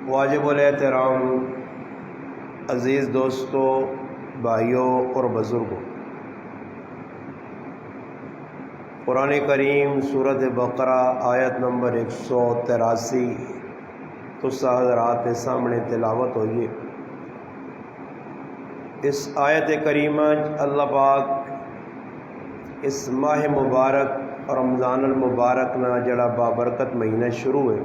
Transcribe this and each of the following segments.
واجب الاحترام عزیز دوستوں، بھائیوں اور بزرگوں، قرآن کریم سورۃ بقرہ آیت نمبر 183 تسا حضرات کے سامنے تلاوت ہوئی ہے۔ اس آیت کریمہ اللہ پاک اس ماہ مبارک رمضان المبارک نہ جڑا بابرکت مہینہ شروع ہے،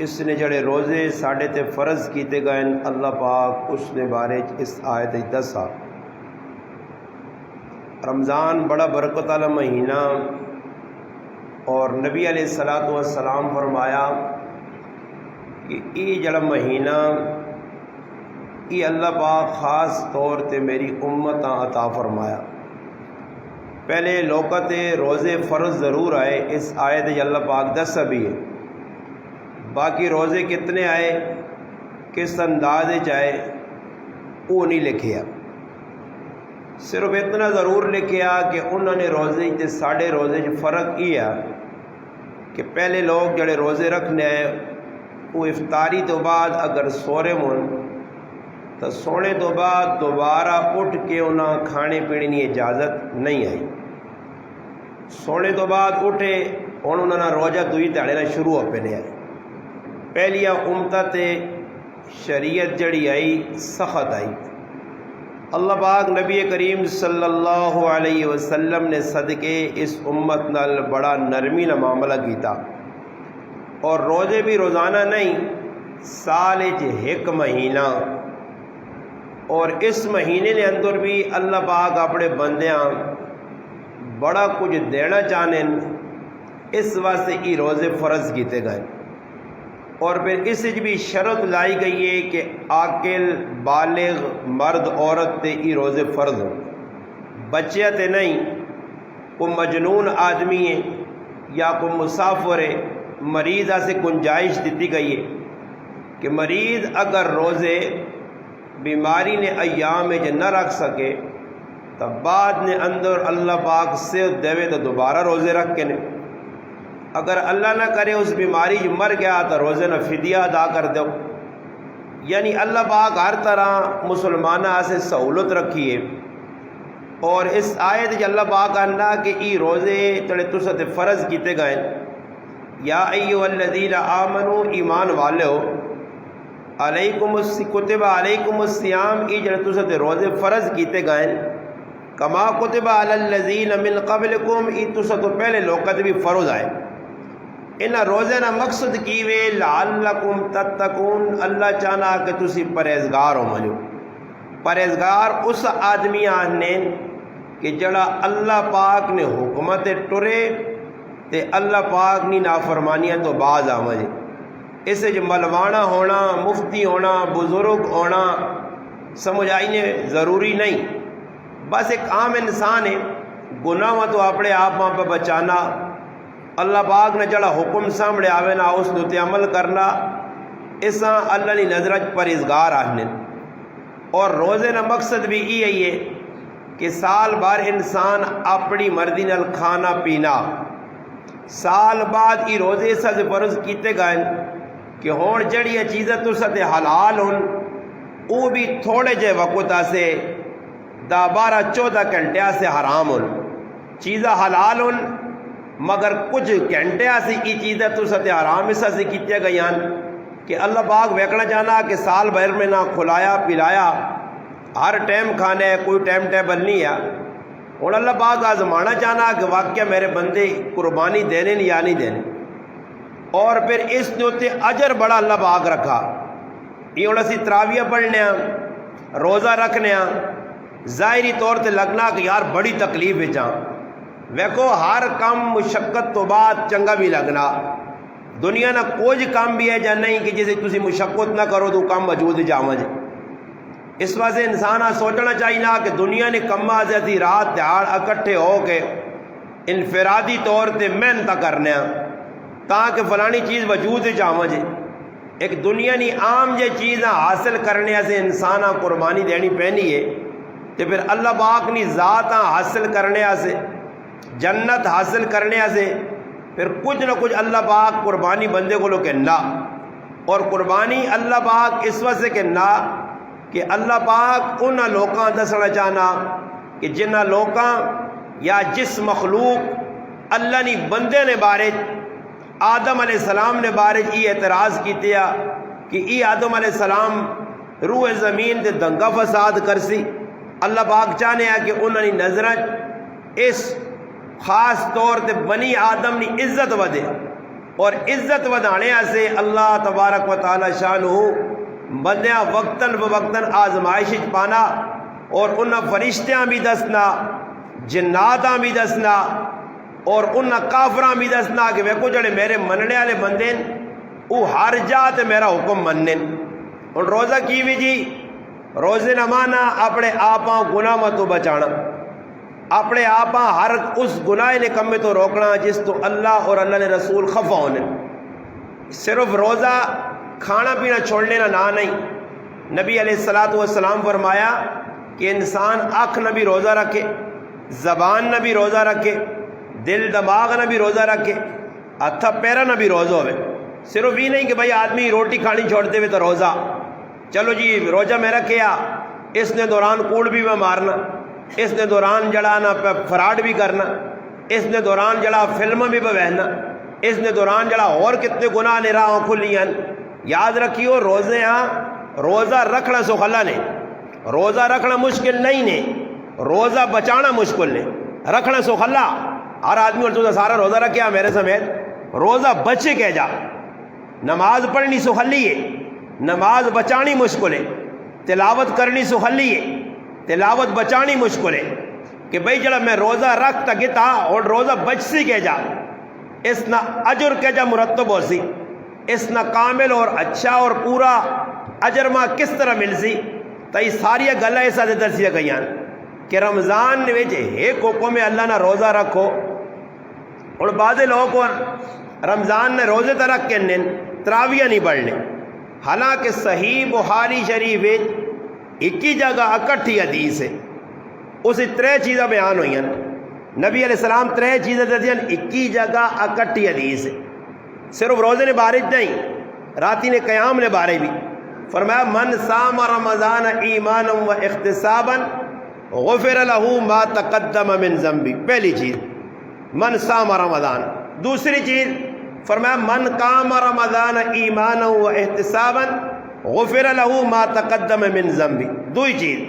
اس نے جڑے روزے ساڈے تے فرض کیتے گئے اللہ پاک اس نے بارے اس آیت دسا۔ رمضان بڑا برکت والا مہینہ، اور نبی علیہ الصلوۃ والسلام فرمایا کہ یہ جڑا مہینہ یہ اللہ پاک خاص طور تے میری امت عطا فرمایا۔ پہلے لوکت روزے فرض ضرور آئے، اس آیت اللہ پاک دسا بھی ہے، باقی روزے کتنے آئے، کس انداز آئے، وہ نہیں لکھیا۔ صرف اتنا ضرور لکھیا کہ انہوں نے روزے تے ساڑھے روزے فرق یہ ہے کہ پہلے لوگ جڑے روزے رکھنے آئے وہ افطاری تو بعد اگر سورے من تو سونے تو بعد دوبارہ اٹھ کے انہیں کھانے پینے کی اجازت نہیں آئی۔ سونے تو بعد اٹھے انہوں نے روزہ دوئی تاڑے شروع ہو پہنے آئے۔ پہلیا امت شریعت جڑی آئی سخت آئی۔ اللہ پاک نبی کریم صلی اللہ علیہ وسلم نے صدقے اس امت نال بڑا نرمی نہ معاملہ کیتا، اور روزے بھی روزانہ نہیں، سال ایک مہینہ، اور اس مہینے نے اندر بھی اللہ پاک اپنے بندیاں بڑا کچھ دینا چاہنے، اس واسطے یہ روزے فرض کیتے گئے۔ اور پھر اس بھی شرط لائی گئی ہے کہ عاقل بالغ مرد عورت تے یہ روزے فرض ہو، بچے تے نہیں۔ کوئی مجنون آدمی ہے یا کوئی مسافر ہے، مریض سے گنجائش دیتی گئی ہے کہ مریض اگر روزے بیماری نے ایام میں نہ رکھ سکے تو بعد نے اندر اللہ پاک صحت دے تو دوبارہ روزے رکھ کے نے، اگر اللہ نہ کرے اس بیماری مر گیا تو روزے نہ فدیہ ادا کر دو۔ یعنی اللہ پاک ہر طرح مسلمانہ سے سہولت رکھی ہے۔ اور اس آیت اللہ پاک کہنا کہ ای روزے تڑے تستے فرض کیتے گئے، یا ایھا الذین آمنو ایمان والے ہو، علیکم کتب علیکم الصیام، ای جڑے تستے روزے فرض کیتے گئے، کما کتب علی الذین من قبلکم، ای تستے پہلے لوکت بھی فرض آئے۔ ان روزے نہ مقصد کیوے لعلکم تتقون، اللہ چاہنا کہ تسی پرہیزگار ہو مجھو۔ پرہیزگار اس آدمی آہنے کہ جڑا اللہ پاک نے حکمت ٹرے تے اللہ پاک نی نافرمانیاں تو باز آ مجھے۔ اس جو ملوانا ہونا، مفتی ہونا، بزرگ ہونا سمجھ آئینے ضروری نہیں، بس ایک عام انسان ہے، گناہ تو اپنے آپ وہاں پہ بچانا، اللہ پاک نے جڑا حکم سامنے آوے نا اس دوتے عمل کرنا، اساں اللہ نے نظرت پرہیزگار آہنے۔ اور روزے نا مقصد بھی یہ ہے کہ سال بھر انسان اپنی مرضی نال کھانا پینا، سال بعد یہ روزے اسا سے فرض کیتے گئے کہ ہون جڑی چیزیں تو ستے حلال ہون، وہ بھی تھوڑے جے وقت سے 10-12-14 گھنٹے سے حرام ہون۔ چیزیں حلال ہون مگر کچھ گھنٹے سے یہ چیزیں تو ستے حرام اسا سے کیتے گئی ہیں کہ اللہ پاک ویکھنا چاہنا کہ سال بھر میں نہ کھلایا پلایا، ہر ٹائم کھانے ہے، کوئی ٹائم ٹیبل نہیں ہے۔ اور اللہ پاک آزمانا چاہنا کہ واقعہ میرے بندے قربانی دینے یا نہیں دینے، اور پھر اس نے اجر بڑا اللہ پاک رکھا۔ یہ ہوں اسی تراویہ پڑھنے ہیں، روزہ رکھنے ہیں، ظاہری طور تے لگنا کہ یار بڑی تکلیف ہے جہاں، ویکھو ہر کام مشقت تو بعد چنگا بھی لگنا، دنیا نہ کوئی کام بھی ہے جا نہیں کہ جسے تسی مشقت نہ کرو تو کام موجود جاواں جے۔ اس واسطے انسان سوچنا چاہیے کہ دنیا نے کما سے اسی رات دیہڑ اکٹھے ہو کے انفرادی طور تے محنت کرنے تاکہ فلانی چیز وجود جاواں جے۔ ایک دنیا نی عام جے چیز حاصل کرنے سے انسان قربانی دینی پینی ہے، تو پھر اللہ پاک نی ذات حاصل کرنے سے، جنت حاصل کرنے سے پھر کچھ نہ کچھ اللہ پاک قربانی بندے کو لو کہنا۔ اور قربانی اللہ پاک اس وجہ کہ نہ کہ اللہ پاک انہاں لوکاں دسنا چاہنا کہ جنہاں لوکاں یا جس مخلوق اللہ نے بندے نے بارے آدم علیہ السلام نے بارے یہ اعتراض کیتیا کہ ای آدم علیہ السلام روح زمین تے دنگا فساد کرسی، اللہ پاک چاہنے ہیں کہ انہوں نے نظریں اس خاص طور تے بنی آدم نے عزت ودے، اور عزت ودانے سے اللہ تبارک و تعالی شانہ بندیاں وقتاً بوقتاً آزمائش پانا، اور انہاں فرشتیاں بھی دسنا، جناتاں بھی دسنا، اور انہاں کافراں بھی دسنا کہ ویکو جڑے میرے مننے والے بندے وہ ہر جا تے میرا حکم مننے۔ اور روزہ کی بھی جی روزے نمانا اپنے آپاں گناہ متو بچانا، اپنے آپاں ہر اس گناہ نے کم میں تو روکنا جس تو اللہ اور اللہ نے رسول خفا ہونے۔ صرف روزہ کھانا پینا چھوڑنے نہ نہیں، نبی علیہ السلام فرمایا کہ انسان آنکھ نہ بھی روزہ رکھے، زبان نہ بھی روزہ رکھے، دل دماغ نہ بھی روزہ رکھے، ہتھا پیرا نہ بھی روزہ ہوئے۔ صرف یہ نہیں کہ بھائی آدمی روٹی کھانی چھوڑتے ہوئے تو روزہ، چلو جی روزہ میں رکھیا، اس نے دوران کوڑ بھی میں مارنا، اس نے دوران جڑا نا فراڈ بھی کرنا، اس نے دوران جڑا فلم بھی بہنا، اس نے دوران جڑا اور کتنے گناہ نے راہ کھلیاں۔ یاد رکھیو روزے ہاں روزہ رکھنا سخلا نے، روزہ رکھنا مشکل نہیں نے، روزہ بچانا مشکل نے، رکھنا سخلا۔ ہر آدمی اور تو سارا روزہ رکھیا میرے سمیت، روزہ بچے کہہ جا۔ نماز پڑھنی سخلی ہے، نماز بچانی مشکل ہے، تلاوت کرنی سخلی ہے، تلاوت بچانی مشکل ہے کہ بھئی جڑا میں روزہ رکھ تکتا اور روزہ بچ سی کہہ جا، اس نہ اجر کہہ جا مرتب ہو سی، اس نہ کامل اور اچھا اور پورا اجر ماں کس طرح مل سی۔ تو یہ ساری گلہ ایسا دے درسیہ گئیاں کہ رمضان نے ویچے ایک حکم میں اللہ نہ روزہ رکھو، اور بعض لوگ کو رمضان نے روزے ترک کے نن تراویہ نہیں پڑھنے، حالانکہ صحیح بخاری شریف ایک ہی جگہ اکٹھی حدیث ہے، اسی ترے چیزیں بیان ہوئی ہیں، نبی علیہ السلام ترے چیزیں دیتی ہیں، ایک ہی جگہ اکٹھی حدیث ہے۔ صرف روزے نے بارج نہیں، راتی نے قیام نے بارے بھی فرمایا من صام رمضان ایمانا و احتسابا غفر له ما تقدم من ذنبی، پہلی چیز من صام رمضان۔ دوسری چیز فرمایا من قام رمضان ایمانا و احتسابا غفر له ما تقدم من ذنبی، دوئی چیز۔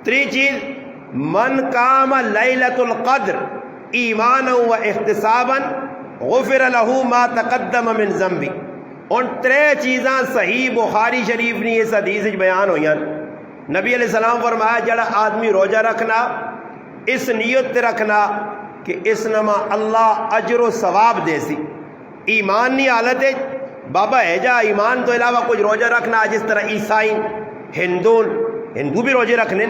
تری چیز من قام لیلۃ القدر ایمانا و احتسابا غفر له ما تقدم من ذنبی۔ ان ترے چیزاں صحیح بخاری شریف نے اس حدیث بیان ہوئی ہیں۔ نبی علیہ السلام فرمایا جڑا آدمی روزہ رکھنا اس نیت رکھنا کہ اس نما اللہ اجر و ثواب دے سی، ایمان نہیں حالت ہے بابا ہے جا ایمان تو علاوہ کچھ روزہ رکھنا، جس طرح عیسائی ہندو بھی روزے رکھنے،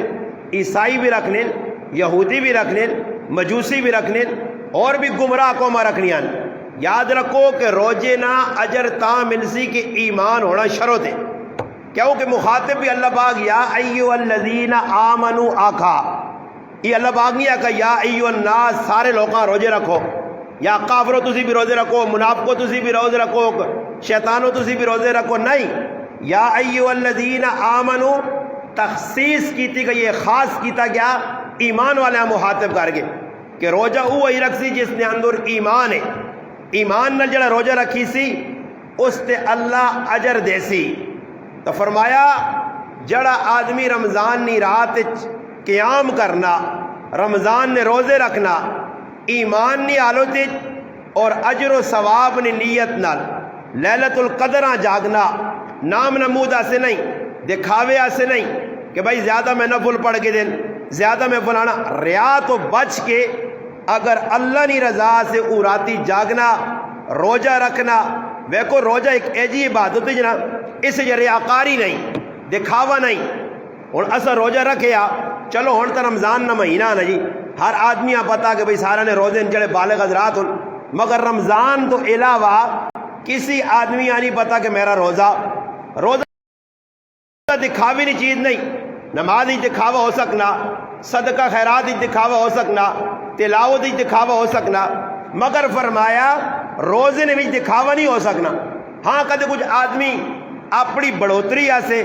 عیسائی بھی رکھنے، یہودی بھی رکھنے، مجوسی بھی رکھنے، اور بھی گمراہ قوماں رکھنیاں۔ یاد رکھو کہ روزے نہ اجر تا ملسی کہ ایمان ہونا شرط ہے، کیونکہ مخاطب بھی اللہ پاک یا ایھا الذین آمنوا آکھا، یہ اللہ پاک نہیں آکھا یا ایھا الناس سارے لوگاں روزے رکھو، یا کافرو تسی بھی روزے رکھو، منافقو تسی بھی روزے رکھو، شیطانو تسی بھی روزے رکھو، نہیں، یا ایھا الذین آمنوا تخصیص کیتی گئی ہے، خاص کیتا گیا ایمان والے مخاطب کر کے کہ روزہ وہی رکھ سی جس نے اندر ایمان ہے، ایمان نہ جڑا روزہ رکھی سی اس تے اللہ اجر دے سی۔ تو فرمایا جڑا آدمی رمضان نی رات قیام کرنا، رمضان نے روزے رکھنا، ایمان نی حالت اور اجر و ثواب نی نیت نال لیلۃ القدر جاگنا، نام نمود سے نہیں، دکھاوے سے نہیں کہ بھائی زیادہ میں نفل پڑھ کے دن، زیادہ میں فلانا، ریا تو بچ کے اگر اللہ نی رضا سے راتی جاگنا، روزہ رکھنا، ویکو روزہ ایک ایجی عبادت ہے جنا، اس سے ریاکاری نہیں، دکھاوا نہیں۔ اور اصل روزہ رکھیا چلو ہن تو رمضان نہ مہینہ نا جی، ہر آدمی پتا کہ بھئی سارا نے روزے چڑھے بالغ حضرات ہوں، مگر رمضان تو علاوہ کسی آدمی نہیں پتا کہ میرا روزہ دکھاوی نہیں چیز نہیں، نماز ہی دکھاوا ہو سکنا، صدقہ خیرات ہی دکھاوا ہو سکنا، تلاوت ہی دکھاوا ہو سکنا، مگر فرمایا روزے نے بھی دکھاوا نہیں ہو سکنا۔ ہاں کدے کچھ آدمی اپنی بڑھوتری سے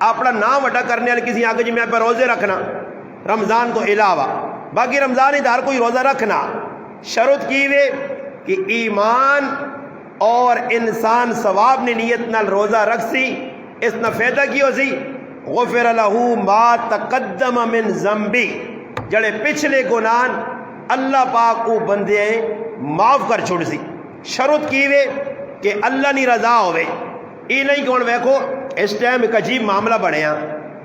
اپنا نام وڈا کرنے والے کسی آگے جی میں پہ روزے رکھنا رمضان تو علاوہ باقی رمضان ہی ہر کوئی روزہ رکھنا شرط کی وے کہ ایمان اور انسان ثواب نے نیت نال روزہ رکھ سی اس نہ فائدہ کی ہو سی غفر لہو ما تقدم من ذنبی جڑے پچھلے گناہ اللہ پاک کو بندے معاف کر چھوڑ سی شرط کی وے کہ اللہ نہیں رضا ہوئے یہ نہیں کہ ہوں ویکھو اس ٹائم ایک عجیب معاملہ بنیا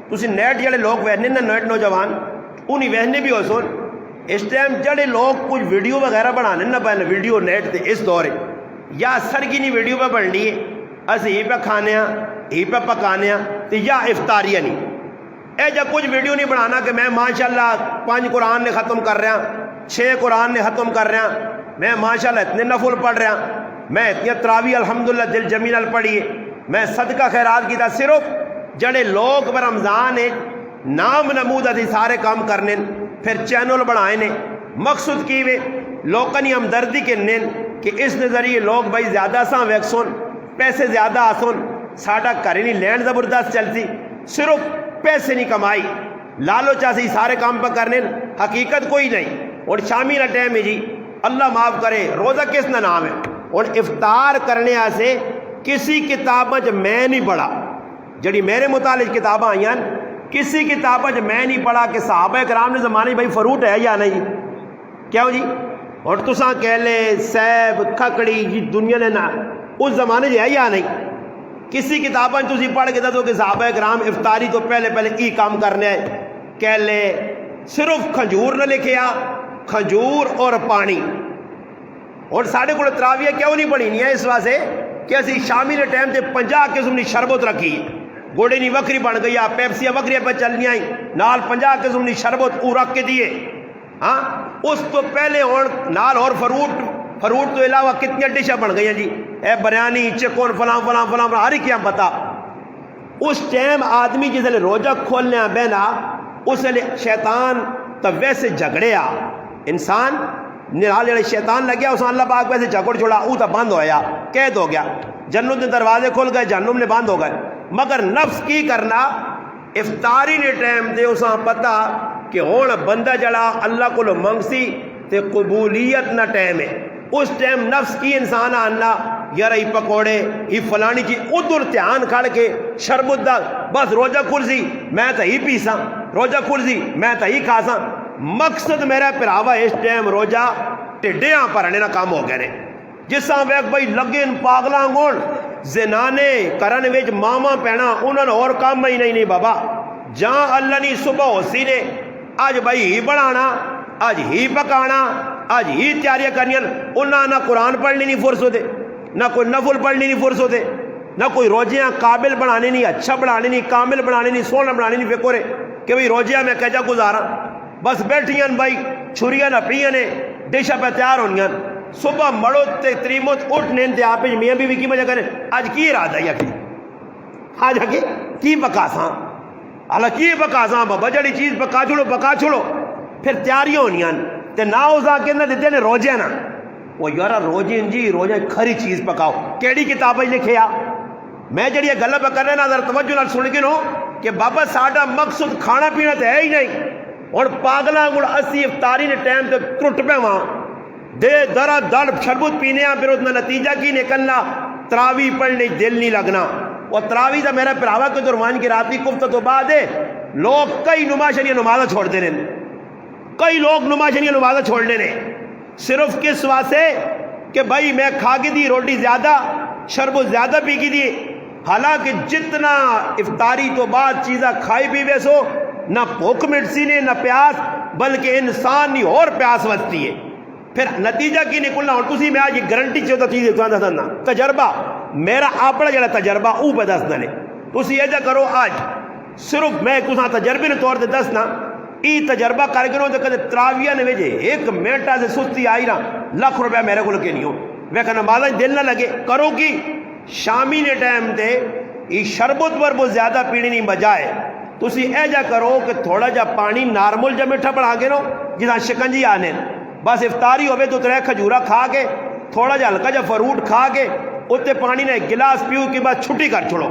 تسی نیٹ جڑے لوگ وہنے نا نیٹ نوجوان انہیں وہنے بھی ہو سن اس ٹائم جڑے لوگ کچھ ویڈیو وغیرہ بنانے نا پہلے ویڈیو نیٹ تے اس دورے یا سرگی نہیں ویڈیو پہ بننی ہے اسی ہی پہ کھانے ہاں ہی پہ پکانے ہاں تے یا افطاریاں نہیں اے جا کچھ ویڈیو نہیں بنانا کہ میں ماشاءاللہ 5 قرآن نے ختم کر رہا 6 قرآن نے ختم کر رہا میں ماشاءاللہ اتنے نفل پڑھ رہا میں اتنی تراویح الحمدللہ دل جمیل پڑھی ہے میں صدقہ خیرات کیتا صرف جڑے لوگ پر رمضان ہے نام نمود ادھی سارے کام کرنے پھر چینل بنائے نے مقصد کی وے لوگوں نے ہمدردی کے نین کہ اس نظریے لوگ بھائی زیادہ ساں ویکسون پیسے زیادہ آسون ساڈا گھر نہیں لینڈ زبردست چلتی صرف پیسے نہیں کمائی لالو چاسی سارے کام پہ کرنے حقیقت کوئی نہیں اور شامی کا ٹائم ہے جی اللہ معاف کرے روزہ کس کا نام ہے اور افطار کرنے سے کسی کتاب میں نہیں پڑھا جڑی میرے متعلق کتابیں آئی ہیں کسی کتاب میں نہیں پڑھا کہ صحابہ کرام نے زمانے بھائی فروٹ ہے یا نہیں کیا ہو جی اور تساں کیلے سیب کھکڑی جی دنیا نے نہ اس زمانے ہے یا نہیں کسی کتابیں تسی پڑھ کے دو کہ صحابہ کرام افطاری تو پہلے ای کام کرنے ہیں کیلے صرف کھجور نہ لکھیا کھجور اور پانی اور ساڑھے کو تراویہ کیوں نہیں پڑھی نہیں ہے اس واسطے کہ اسی شامی نے ٹائم تے 50 قسم کی شربت رکھی گوڑے نہیں وکری بن گئی پیپسیاں وکری پہ چلنی آئی نال 50 قسم کی شربت او رکھ کے دیے ہاں اس تو پہلے نال اور فروٹ تو علاوہ کتنی ڈشیں بن گئی ہیں جی اے بریانی چکن فلاں فلاں فلاں ہر ایک کیا پتا اس ٹائم آدمی جس لئے روزہ کھولنے بہنا اس لئے شیطان تو ویسے جھگڑے انسان نال جڑے شیطان لگیا اس اللہ پاک ویسے جھگڑ چھوڑا او تو بند ہویا قید ہو گیا جنت کے دروازے کھل گئے جہنم نے بند ہو گئے مگر نفس کی کرنا افطاری نے ٹائم دے اساں پتا کہ ہون بندہ جڑا اللہ کو منگ سی تے قبولیت نہ ٹائم ہے اس ٹائم نفس کی انسان آنا یار ای پکوڑے ای فلانی چیز ادھر دھیان کھڑ کے شربت دا بس روزہ کھلسی میں تو ہی پیساں روزہ کھلسی میں تو ہی کھاساں مقصد میرا پراوا اس ٹائم روزہ ٹڈیاں پرنے نہ کام ہو گئے نے جس طرح ویک بھائی لگے پاگلاں گون زنانے کرن وچ ماما پینا انہوں نے اور کام ہی نہیں بابا جہاں اللہ نے صبح ہو سی نے آج بھائی ہی بڑھانا آج ہی پکانا آج ہی تیاریاں کرنی انہاں نہ قرآن پڑھنی نہیں فرصت نہ کوئی نفل پڑھنی نہیں فرصت نہ کوئی روزیاں قابل بنانے نہیں اچھا بنانے نہیں کامل بنانے نہیں سونا بنانے نہیں فکر کہ بھائی روزیاں میں کیجا گزارا بس بیٹھیاں بھائی چھریاں نہ پیاں نے ڈشاں پہ تیار ہونیاں صبح مڑو تے تریمت اٹھنے تے آپ میاں بیوی کی وجہ کریں آج کی ارادہ یا کی آج کی پکاساں اللہ کی پکاساں بابا جڑی چیز پکا چھوڑو پھر تیاریاں ہونیاں تے نہ اساں کہندے دتے نے روزے نا وہ یارا روزے جی روزہ کھری چیز پکاؤ کیڑی کتاب لکھیا میں جڑی یہ گل پہ کرنا ذرا توجہ نال سن کے نو کہ بابا ساڈا مقصد کھانا پینا تے ہے ہی نہیں اور پاگلاں گڑ اسی افطاری نے ٹائم تے ٹرٹ پے وہاں دے درا دڑ شربت پینے پھر اتنا نتیجہ کی نکلنا تراوی پڑھنے دل نہیں لگنا اور تراوی دا میرا پراوا کے درمیان کی رات کی کفت تو بعد ہے لوگ کئی نماشنی نمازہ چھوڑ دے رہے کئی لوگ نماشنی نمازہ چھوڑ دے رہے صرف کس واسطے کہ بھائی میں کھا کے دی روٹی زیادہ شربت زیادہ پی کی دی حالانکہ جتنا افطاری تو بعد چیزیں کھائی پی ویسو نہ بھوک مٹسی نے نہ پیاس بلکہ انسان نہیں اور پیاس وستی ہے پھر نتیجہ کی نکلنا اور تسی میں آج یہ گارنٹی چاہتا چیز دسنا تجربہ میرا اپنا جڑا تجربہ او پہ دسنا نے تسی ایجا کرو آج صرف میں تساں تجربے نے طور تے دسنا ای تجربہ کر کے تو کدے تراویہ نے وجے 1 منٹ سے سستی آئی نا لاکھ روپیہ میرے کو لگے نہیں ہو میں کہنا مالا دل نہ لگے کرو کی شامی نے ٹائم تے ای شربت پر بہت زیادہ پیڑی نہیں بجائے تسی ایجا کرو کہ تھوڑا جا پانی نارمل جا میٹھا بنا کے نو جہاں شکنجی آنے بس افطاری ہوئے تو 3 کھجورا کھا کے تھوڑا جا ہلکا جا فروٹ کھا کے اتنے پانی نے 1 گلاس پیو کے بعد چھٹی کر چھوڑو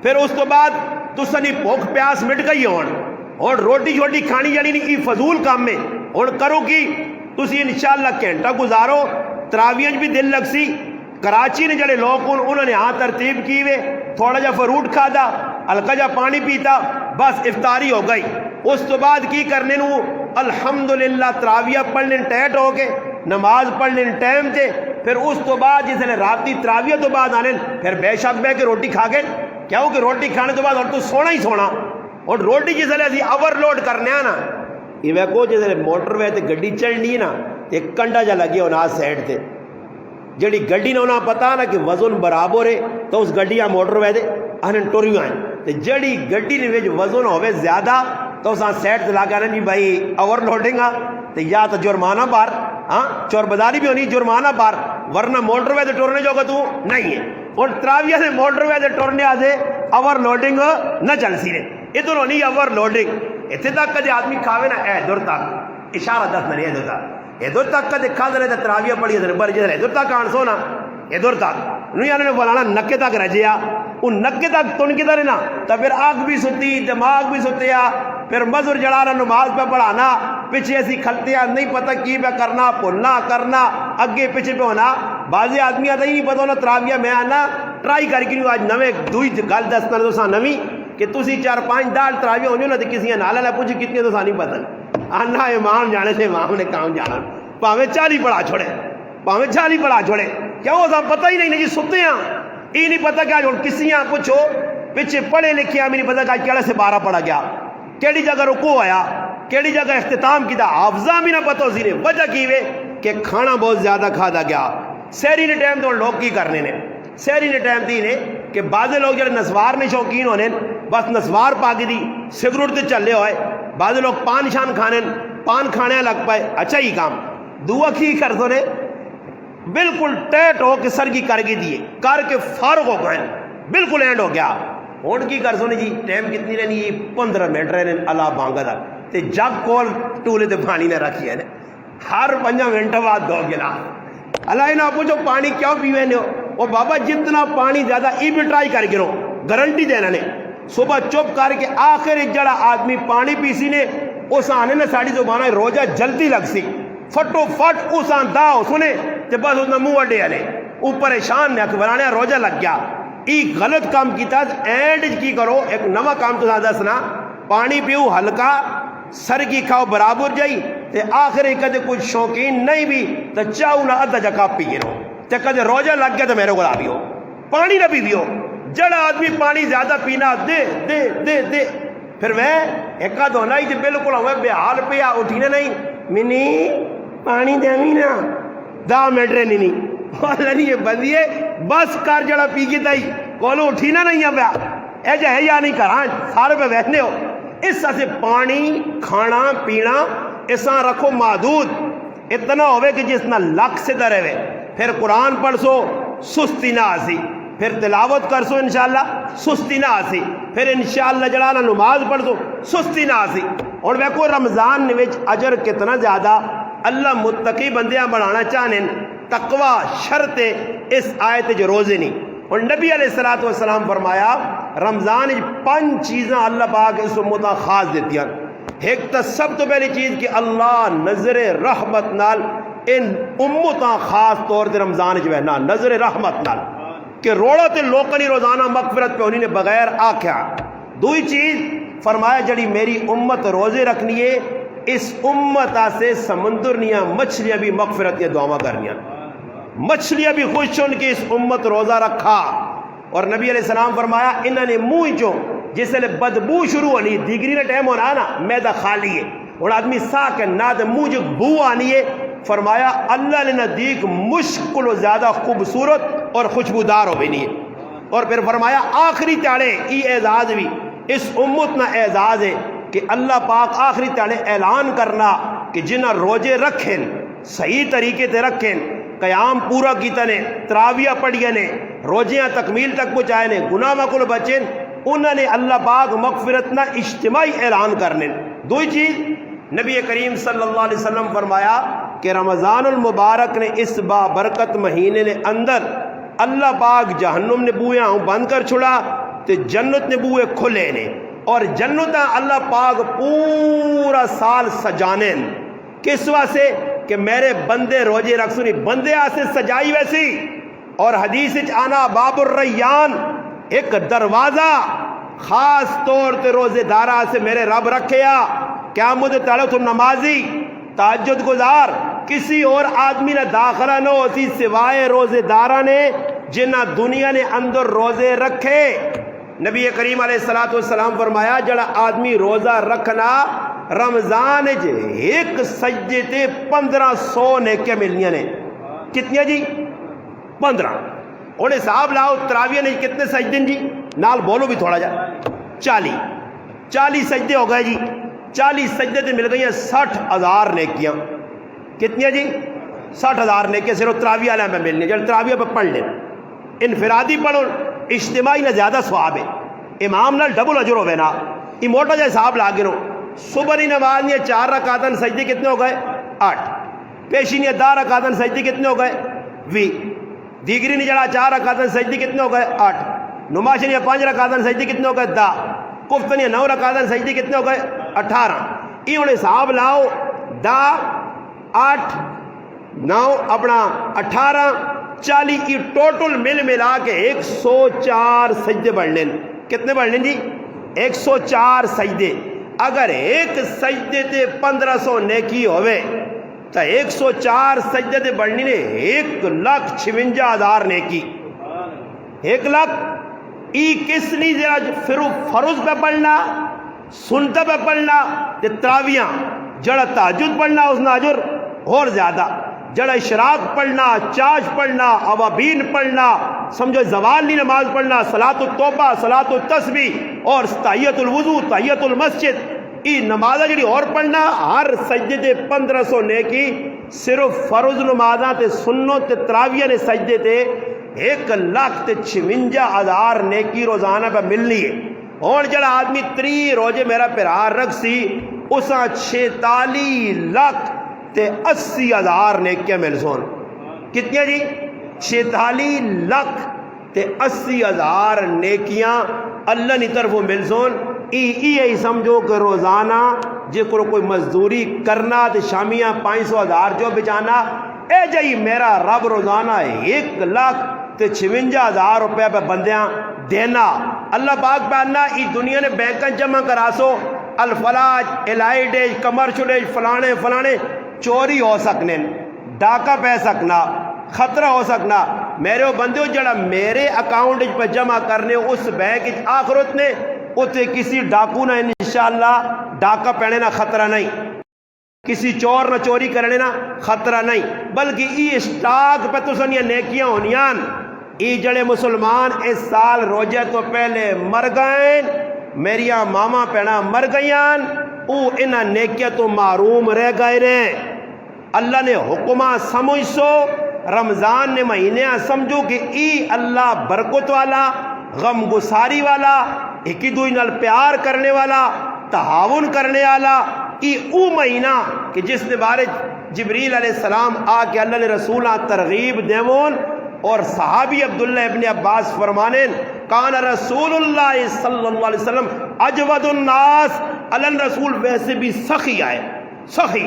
پھر اس تو بعد تسانی بھوک پیاس مٹ گئی اور روٹی شوٹی کھانی جانی نہیں، یہ فضول کام میں اور کرو کی تسی انشاءاللہ گھنٹہ گزارو، تراویح بھی دل لگ سی۔ کراچی نے جڑے لوگ انہوں نے ہاں ترتیب کی ہوئے، تھوڑا جا فروٹ کھادا، ہلکا جا پانی پیتا، بس افطاری ہو گئی۔ اس تو بعد کی کرنے نو الحمدللہ تراویح پڑھنے ٹیٹ ہو کے نماز پڑھنے ٹائم تے، پھر اس تو بعد جس نے راتی تراویح تو بعد آنے پھر بے شک بے کے روٹی کھا گئے، کیا ہو کہ روٹی کھانے تو بعد اور تو سونا ہی سونا، اور روٹی جس نے اسی اوور لوڈ کرنے نا، یہ ویکو جس نے موٹر وے تے گڈی چڑھنی نا، ایک کنڈا جا لگیا ہونا سائڈ تے، جڑی گڈی نے انہاں پتا نا کہ وزن برابر ہے تو اس گڈیاں موٹر وے دے انہاں ٹوریاں ہیں، تے جڑی گڈی نے وچ وزن ہوے زیادہ تو اس سائڈ تے لگا نہیں بھائی اوور لوڈنگ آ تے یا تو جرمانہ بار، ہاں چور بداری بھی ہونی جرمانہ بار، ورنہ موٹر وے تے ٹورنے جو تو نہیں ہے۔ اور تراویح سے موٹر وے تے ٹورنے آسے اوور لوڈنگ نہ چل سی رہے، ادھر ہونی اوور لوڈنگ، اتنے تک کدے آدمی کھاوے نا ادھر تک اشارہ دس نہیں ادھر تک، ادھر تک کدے کھا دے تراویح پڑھی پر جدھر ادھر تک آن سونا ادھر تک نہیں آنے فلانا نکے تک رجیا، ان نکے تک تن کے در نا تو پھر آگ بھی ستی دماغ بھی ستیا، پھر مزر جڑانا نماز پہ پڑھانا، پیچھے ایسی کھلتیاں نہیں پتہ کی پہ کرنا، پھولنا کرنا، اگے پیچھے پہ ہونا، بعضی آدمی آتا ہی نہیں پتہ ہونا تراویح میں آنا ٹرائی کر کے آج نویں دوئی گل دسنا تو سا نویں کہ تسی 4-5 دال تراویح ہونی نا تو کسی نالا لے پوچھی کتنی تو سا نہیں پتہ، آنا امام جانے سے امام نے کام جانا، پاویں 40 پڑھا چھوڑے، پاویں 40 پڑھا چھوڑے، کیا وہ سا پتہ ہی نہیں جی ستے ہیں، یہ نہیں پتہ کہ آج کسی یہاں پوچھو پیچھے پڑھے لکھے ہمیں نہیں پتہ کہ آج کیڑے سے 12 پڑھا گیا، کیڑی جگہ رکوع آیا، کیڑی جگہ اختتام کیتا، حافظہ بھی نہ پتہ ہو سی وجہ کی وے کہ کھانا بہت زیادہ کھادا گیا۔ سحری نے ٹائم تو لوگ کی کرنے نے، سحری نے ٹائم تھی نے کہ بعض لوگ جڑے نسوار نے شوقین ہونے بس نسوار پاگی دی سگریٹ تے چلے ہوئے، بعض لوگ پان شان کھانے پان کھانے لگ پائے، اچھا ہی کام دعا کی کر دو نے بالکل ٹیٹ ہو کے سرگی کر کے دیے کر کے فارغ ہو گئے، بالکل اینڈ ہو گیا۔ ہون کی کر سونے جی ٹائم کتنی رہنی 15 منٹ رہنے اللہ بانگا دا تے جگ کول ٹولے تے پانی نے رکھی ہے نا ہر 5 منٹ بعد 2 گلاس، اللہ نہ پوچھو پانی کیوں پیوے نے وہ بابا جتنا پانی زیادہ ای بھی ٹرائی کر گرو گارنٹی دینا نے، صبح چپ کر کے آخر جڑا آدمی پانی پیسی نے اس آنے نے ساڑی زبانہ روزہ جلدی لگ سی فٹو فٹ اس آن داؤ سنے تے بس اس نے منہ اڈے آنے او پریشان نے اکبرانے روزہ لگ گیا، ای غلط کام کیتا اینڈ کی کرو ایک نواں کام تو زیادہ سنا پانی پیو ہلکا سر کی کھاؤ برابر جائی تے آخر کدے کچھ شوقین نہیں بھی تو چاہو نہ ادھا جگہ پی رہو تے کدے روزہ لگ گیا تو میرے کو بھی ہو پانی نہ پی دیو، جڑا آدمی پانی زیادہ پینا دے دے دے دے پھر میں ایک آدھ ہونا ہی تے بالکل ہمیں بے حال پیا اٹھینے نہیں منی پانی دے نا 10 منٹ رہنی نہیں بولا نہیں یہ بندیے بس کر جڑا پی کے دائی کولو اٹھینا نہیں ہے پیا ایجا ہے یا نہیں کران سارے پہ بیٹھنے ہو، اس سے پانی کھانا پینا اساں رکھو محدود اتنا ہوئے کہ جس نہ لک سے درے ہوئے، پھر قرآن پڑھ سو سستی نہ آسی، پھر تلاوت کر سو انشاءاللہ سستی نہ آسی، پھر انشاءاللہ جڑانا نماز پڑھ سو سستی نہ آسی۔ اور ویکو رمضان نوچ اجر کتنا زیادہ اللہ متقی بندیاں بنانا چاہنے تقوی شرط اس آیت جو روزے نہیں، اور نبی علیہ السلام فرمایا رمضان 5 چیزاں اللہ پاک اس امتہ خاص دیتی ہیں، ایک تو سب تو پہلی چیز کہ اللہ نظر رحمت نال ان امتاں خاص طور تے رمضان جو ہے نا نظر رحمت نال کہ روڑا تے لوکنی روزانہ مغفرت پہ ہونی نے بغیر آکھیا۔ دوئی چیز فرمایا جڑی میری امت روزے رکھنی ہے اس امت سے سمندر نیاں مچھلیاں بھی مغفرت یا دعا کرنیاں، مچھلیاں بھی خوش ہون کہ اس امت روزہ رکھا۔ اور نبی علیہ السلام فرمایا انہوں نے منہ چوں جس لئے بدبو شروع ہونی دیگری نے ٹائم ہونا نا میدہ خالی ہے اور آدمی ساکھ ہے نہ دے منہ جو بو آنی ہے، فرمایا اللہ نے ندیک مشکل و زیادہ خوبصورت اور خوشبودار ہو بھی نہیں ہے۔ اور پھر فرمایا آخری تاڑے ای اعزاز بھی اس امت نہ اعزاز ہے کہ اللہ پاک آخری تاڑے اعلان کرنا کہ جنہ روجے رکھیں صحیح طریقے تے رکھیں قیام پورا کیتا نے تراویہ پڑھیا نے روجیاں تکمیل تک پہنچائے نے گناہ مکل بچیں انہوں نے اللہ پاک مغفرت نہ اجتماعی اعلان کرنے۔ دوئی چیز نبی کریم صلی اللہ علیہ وسلم فرمایا کہ رمضان المبارک نے اس بابرکت مہینے نے اندر اللہ پاک جہنم نے بویاں بند کر چھڑا تے جنت نے بوئے کھلے نے، اور جنت اللہ پاک پورا سال سجانے کس واسطے کہ میرے بندے روزے رکھ سنی بندے آسے سجائی ویسی۔ اور حدیث آنا باب الریان ایک دروازہ خاص طور تے روزے دارہ سے میرے رب رکھیا، کیا مجھے تڑو تو نمازی تہجد گزار کسی اور آدمی نہ داخلہ نہ ہوتی سوائے روزے دارہ نے جنہ دنیا نے اندر روزے رکھے۔ نبی کریم علیہ السلام فرمایا جڑا آدمی روزہ رکھنا رمضان ایک سجدے تے 1500 نیکیاں ملنیاں نے۔ کتنی جی؟ 15۔ انہیں حساب لاؤ تراویح نے کتنے سجدے جی؟ نال بولو بھی تھوڑا جا 40 سجدے ہو گئے جی۔ 40 سجدے تے مل گئی ہیں 60,000 نیکیاں۔ کتنی جی؟ 60,000 نیکیاں صرف تراویح والے میں ملنی، جب تراویح پہ پڑھ لیں انفرادی پڑھو اجتماعی نہ زیادہ ثواب ہے، امام نال ڈبل اجر ہوئے نا، یہ موٹا جا حساب لا گنو۔ صبح کی نماز نے 4 رکعتاں سجدے کتنے ہو گئے؟ 8۔ پیشی نے 10 رکعتاں سجدے کتنے ہو گئے؟ 20۔ دیگری نے جڑا 4 رکعتاں سجدے کتنے ہو گئے؟ 8۔ نماز نے 5 رکعتاں سجدے کتنے ہو گئے؟ 10۔ کفت نے 9 رکعتاں سجدے کتنے ہو گئے؟ 18۔ یہ انہیں حساب لاؤ 10 8 9 اپنا 18 40 کی ٹوٹل مل ملا کے 104 سجدے بڑھ لیں۔ کتنے بڑھ لیں جی؟ 104 سجدے۔ اگر ایک سجدے تے 1500 نیکی ہوئے تو 104 سجدے تے بڑھنی نے 1,56,000 نیکی۔ 1 لاکھ ای کس نہیں ذرا پھر فرض پہ پڑھنا سنتا پہ پڑھنا تے تراویاں جڑا تہجد پڑھنا اس نے اجر اور زیادہ، جڑا اشراق پڑھنا چاش پڑھنا اوابین پڑھنا سمجھو زوال نماز پڑھنا صلاۃ التوبہ صلاۃ التسبیح اور تحیۃ الوضو تحیۃ المسجد ای نمازہ جڑی اور پڑھنا ہر سجدے تے 1500 نیکی۔ صرف فرض نمازاں تے سنو تے تراویہ نے سجدے تے 1,56,000 نیکی روزانہ پہ ملنی ہے۔ اور جڑا آدمی 3 روزے میرا پیرار رکھ سی اساں 46,80,000 نیکیاں مل سون۔ کتنی جی؟ 46,80,000 نیکیاں اللہ کی طرف مل سون۔ ای سمجھو کہ روزانہ جے کوئی مزدوری کرنا تو شامیاں 500,000 جو بچانا اے جائی میرا رب روزانہ 1,56,000 روپے پہ بندیاں دینا۔ اللہ پاک پہننا ای دنیا نے بینکاں جمع کرا سو الفلاج الائیڈیج کمرشلیج فلانے فلانے چوری ہو سکنے ڈاکہ پہ سکنا خطرہ ہو سکنا۔ میرے وہ بندے جڑا میرے اکاؤنٹ پہ جمع کرنے اس بینک آخرت نے اتنے کسی ڈاکو نہ انشاءاللہ ڈاکہ پہنے نہ خطرہ نہیں، کسی چور نہ چوری کرنے نہ خطرہ نہیں، بلکہ ای اسٹاک پہ تو سنیا نیکیاں ہونیاں۔ ای جڑے مسلمان اس سال روزے تو پہلے مر گئے میریاں ماما پینا مر گئیاں او انہاں نیکیاں تو معروم رہ گئے رہے۔ اللہ نے حکمہ سمجھ سو رمضان نے مہینے سمجھو کہ ای اللہ برکت والا غم گساری والا ایک دوئی نال پیار کرنے والا تعاون کرنے والا ای او مہینہ کہ جس نے بارے جبریل علیہ السلام آ کے اللہ نے رسولہ ترغیب دیون اور صحابی عبداللہ ابن عباس فرمانے کان رسول اللہ صلی اللہ علیہ وسلم اجود الناس، اللہ رسول ویسے بھی سخی آئے، سخی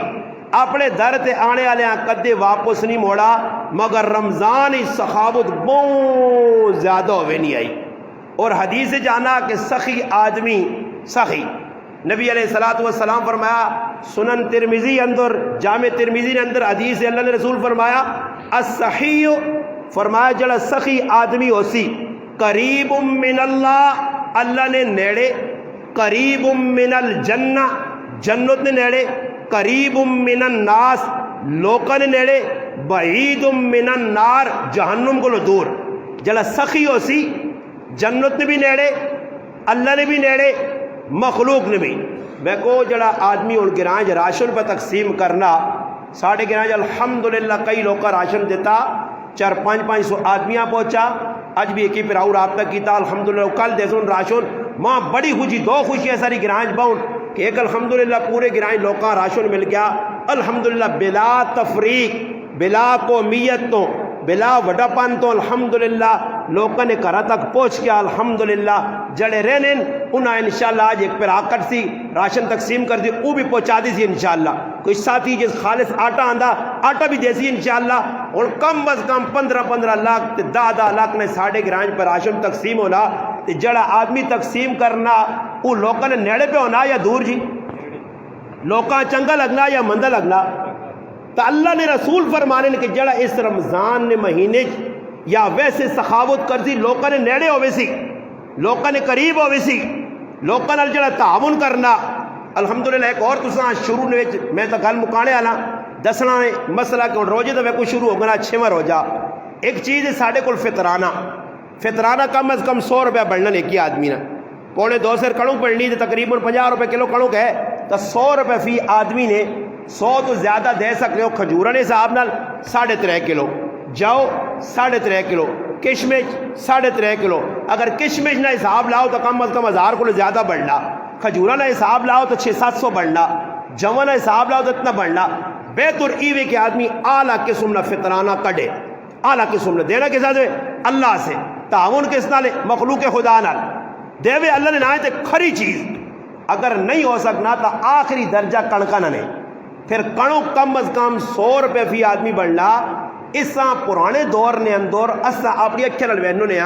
اپنے در تے آنے والے کدے واپس نہیں موڑا مگر رمضان ہی سخاوت بہت زیادہ ہوئے نہیں آئی۔ اور حدیث جانا کہ سخی آدمی سخی نبی علیہ السلام فرمایا سنن ترمذی اندر جامع ترمذی نے اندر حدیث اللہ نے رسول فرمایا السخی فرمایا جڑا سخی آدمی ہو سی قریب من اللہ اللہ نے نیڑے، قریب من الجنہ جنت نے نیڑے، قریب من الناس لوکاں نے نیڑے، بعید من النار جہنم کو دور۔ جڑا سخی ہو سی جنت نے بھی نیڑے اللہ نے بھی نیڑے مخلوق نے بھی۔ میں کو جڑا آدمی ان گرانج راشن پہ تقسیم کرنا ساڑھے گرانج الحمدللہ کئی لوگ کا راشن دیتا 400-500 آدمیاں پہنچا اج بھی ایک ہی پھر اور رابطہ کیتا الحمدللہ کل دیسون راشن ماں بڑی خوشی دو خوشی ہے ساری گرانج باؤن کہ ایک الحمدللہ پورے گرانج لوگ کا راشن مل گیا الحمدللہ بلا تفریق بلا قومیت تو بلا وڈپن تو الحمدللہ لوگوں نے گھر تک پہنچ کے الحمدللہ جڑے رہنے انہیں انشاءاللہ آج ایک پھر آکٹ سی راشن تقسیم کر دی وہ بھی پہنچا دی سی انشاءاللہ. کوئی ساتھی جس خالص آٹا آندا آٹا بھی دے سی انشاءاللہ. اور کم از کم 15 لاکھ 10 لاکھ نے ساڑھے گرانج پر راشن تقسیم ہونا. جڑا آدمی تقسیم کرنا وہ لوگوں نے نیڑے پہ ہونا یا دور جی؟ لوکاں چنگا لگنا یا مندہ لگنا؟ تو اللہ نے رسول فرمانے کہ جڑا اس رمضان نے مہینے یا ویسے سخاوت کر سی لوکاں نے نیڑے ہوئے سی لوکاں نے قریب ہوئے سی لوکاں نال جڑا تعاون کرنا. الحمدللہ ایک اور تساں شروع میں تو گل مکانے والا دسنا مسئلہ کہ روزے تو کو شروع ہو گنا 6واں روزہ. ایک چیز ہے ساڈے کول فطرانہ کم از کم 100 روپیہ بڑھنا ایک ہی آدمی نے پونے 2 سیر کڑوں پڑنی تو تقریباً 50 روپے کلو کڑوں ہے تو 100 روپے فی آدمی نے 100 تو زیادہ دے سکتے ہو. کھجورا نے حساب نال 3.5 کلو جاؤ 3.5 کلو کشمش 3.5 کلو. اگر کشمش نہ حساب لاؤ تو کم از کم 1000 کلو زیادہ بڑھنا. کھجورا نہ حساب لاؤ تو 600-700 بڑھنا. جوا نہ حساب لاؤ تو اتنا بڑھنا. بہتر ایوے کہ آدمی اعلیٰ قسم نہ فطرانہ کڈے. اعلیٰ قسم نہ دینا کس سے اللہ سے تعاون کس نال مخلوق خدا نال دیوے اللہ نے نہ تے کھری چیز. اگر نہیں ہو سکنا تو آخری درجہ کڑکا نہ نہیں پھر کڑوں کم از کم 100 روپے فی آدمی بڑھنا. اس پرانے دور نے اندور اسا اپنی اکھے نال وینو نے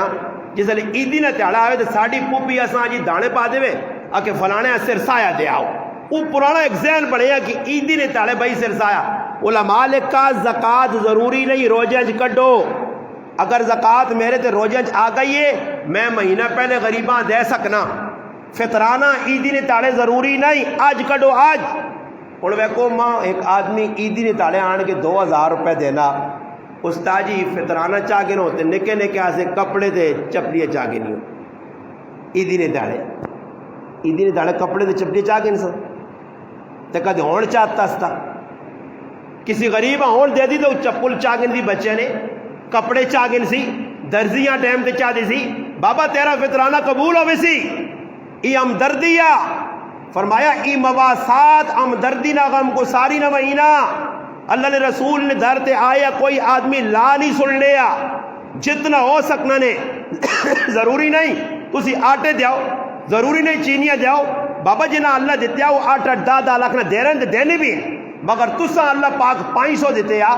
جس ویلے عیدی نہ تہاڑا آئے تو ساڈی پوپی اساں جی دانے پا دے آ کے فلانے سرسایا دے آؤ. وہ پرانا ایک ذہن بڑھیا کہ عیدی نے تہاڑے بھائی سرسایا. علماء لکھا زکوٰۃ ضروری نہیں روزے اج کڈو. اگر زکوٰۃ میرے تے روزے اج آ گئی ہے میں مہینہ پہلے غریباں دے سکنا. فطرانہ عیدی نے تاڑے ضروری نہیں آج کڈو آج. ہوں ویکو ماں ایک آدمی عیدی نے تاڑے آن کے 2000 روپے دینا. استاد جی فطرانہ چاہ کے نہ ہوتے نکے نکے آسے کپڑے دے چپڑیاں چاہ کے نہیں ہو. عیدی نے تاڑے کپڑے دے چپڑیاں چاہ کے نہیں سو تو کدے ہون چاہتا ستا کسی غریب ہون دے دی تو چپل چاہ کے دی بچے نے کپڑے چاہ کے سی درزیاں ٹائم تے چاہ دی سی. بابا تیرا فطرانہ قبول ہوئے سی. ای ہمدردیا فرمایا ای مواسات ہمدردی نہ غم کو ساری نہ مہینہ. اللہ نے رسول نے در تے آیا کوئی آدمی لا نہیں سن لیا. جتنا ہو سکنا نے ضروری نہیں تسی آٹے دیاؤ ضروری نہیں چینیاں دیاؤ. بابا جنہ اللہ دیتے آؤ 8-10 لاکھ نہ دے رہے ہیں دینے بھی مگر تسا اللہ پاک 500 دیتے آ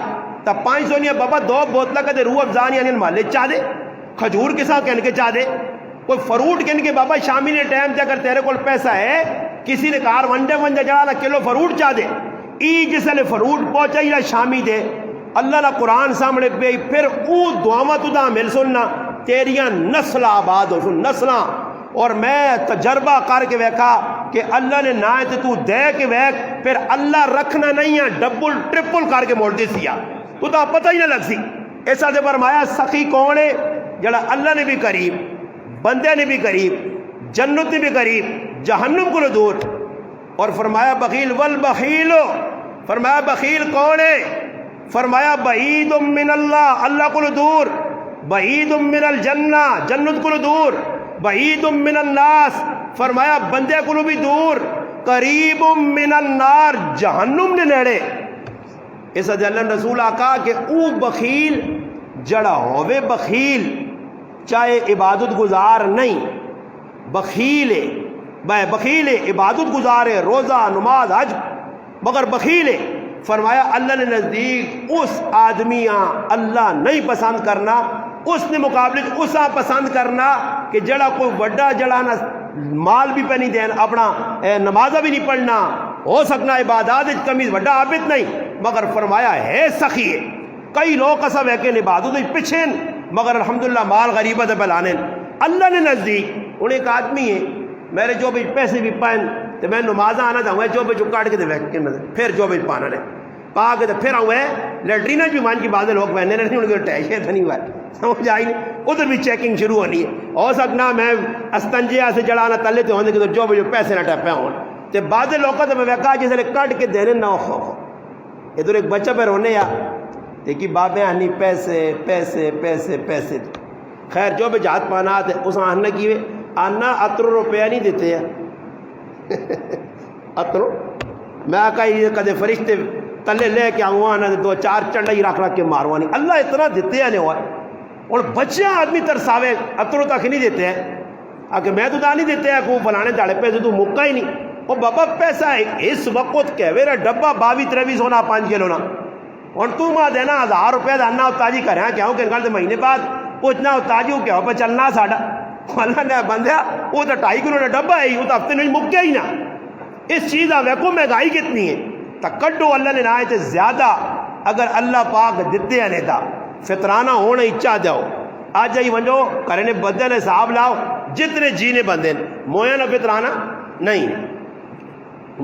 تو 500 نہیں بابا 2 بوتلہ کا دے روح افزان یعنی مالے چاہ دے. کھجور کے ساتھ کہنے کے چاہ دے. کوئی فروٹ کہنے کے بابا شامی نے ٹائم تے اگر تیرے کول پیسہ ہے کسی نے کار ونڈے جڑا کلو فروٹ چاہ دے. ای جس نے فروٹ پہنچا یا شامی دے اللہ نا قرآن سامنے پہ پھر او دعاواں تو دا مل سننا تیریاں نسل آباد ہو سن نسلاں. اور میں تجربہ کر کے ویکھا کہ اللہ نے نہ تو دے کے ویک پھر اللہ رکھنا نہیں ہے ڈبل ٹرپل کر کے موڑ دے سیا تو تا پتہ ہی نہ لگ سی. ایسا دے فرمایا سخی کون ہے جڑا اللہ نے بھی قریب بندے نے بھی قریب جنت نے بھی قریب جہنم کو دور. اور فرمایا بخیل والبخیل فرمایا بخیل کون ہے فرمایا بعید من اللہ اللہ کو دور بعید من الجنہ جنت کو دور بعید من الناس فرمایا بندے کو بھی دور قریب من النار جہنم نے نیڑے. اس اللہ رسول آقا کہ او بخیل جڑا ہوئے بخیل چاہے عبادت گزار نہیں بخیل ہے بخیل عبادت گزار ہے روزہ نماز حج مگر بخیل ہے. فرمایا اللہ نے نزدیک اس آدمیاں اللہ نہیں پسند کرنا اس نے مقابلے اسا پسند کرنا کہ جڑا کوئی وڈا جڑا نہ مال بھی پہ نہیں دینا اپنا نمازہ بھی نہیں پڑھنا ہو سکنا عبادات کمی وڈا عابد نہیں مگر فرمایا ہے سخی ہے. کئی لوگ ایسا ویکن عبادت پیچھے مگر الحمدللہ مال غریبت پلانے اللہ نے نزدیک. انہیں ایک آدمی ہے میرے جو بھی پیسے بھی پائیں تو میں نمازہ آنا تھا جو بھی کاٹ کے پھر جو بھی پانا نہیں پا کے پھر آؤں لیٹرینہ بھی مان کی بعض لوگ پہنے نہیں ان کے ٹیشے تھا نہیں ہوا سمجھ آئی نہیں ادھر بھی چیکنگ شروع ہونی ہے. ہو سکنا میں استنجیا سے جڑانا تلے تو ہونے کے جو بھی پیسے نہ ٹپے ہوں تو بعض لوگوں تو میں ویکا جس نے کٹ کے دینے نہ ہو ادھر ایک بچہ پہ رونے یا دیکھی بابیں آنی پیسے پیسے پیسے پیسے خیر جو بھی جات پانا تھے اس آنا کی آنا 18 روپیہ نہیں دیتے ہیں 18 میں آقا یہ کدے فرشتے تلے لے کے آؤں آنا 2-4 چنڈا ہی رکھ کے ماروانی اللہ اتنا دیتے ہیں نہیں ہوا اور بچیاں آدمی ترساوے اتروں تک نہیں دیتے ہیں کہ میں تو دا نہیں دیتے ہیں کو فلانے داڑے پیسے تو موقع ہی نہیں. وہ بابا پیسہ ہے اس وقت کہوے رہا ڈبا 22-23 ہونا 5 کلو نا اور تو ماں دینا 1000 روپے دانا اتاجی کریں کہوں کہ انگل مہینے بعد پوچھنا اتاجی ہو کہو پہ چلنا ساڑا اللہ نے بندیا وہ تو 2.5 کلو ڈبا ہے وہ تو ہفتے نہیں مک گیا ہی نا. اس چیز آ ویکو مہنگائی کتنی ہے تکڈو اللہ نے نہ زیادہ اگر اللہ پاک دیتے ہیں نیتا فطرانہ ہونے اچھا جاؤ آج جائی ونجو کرنے بدل حساب لاؤ جتنے جینے بندے مویا نہ فطرانہ نہیں.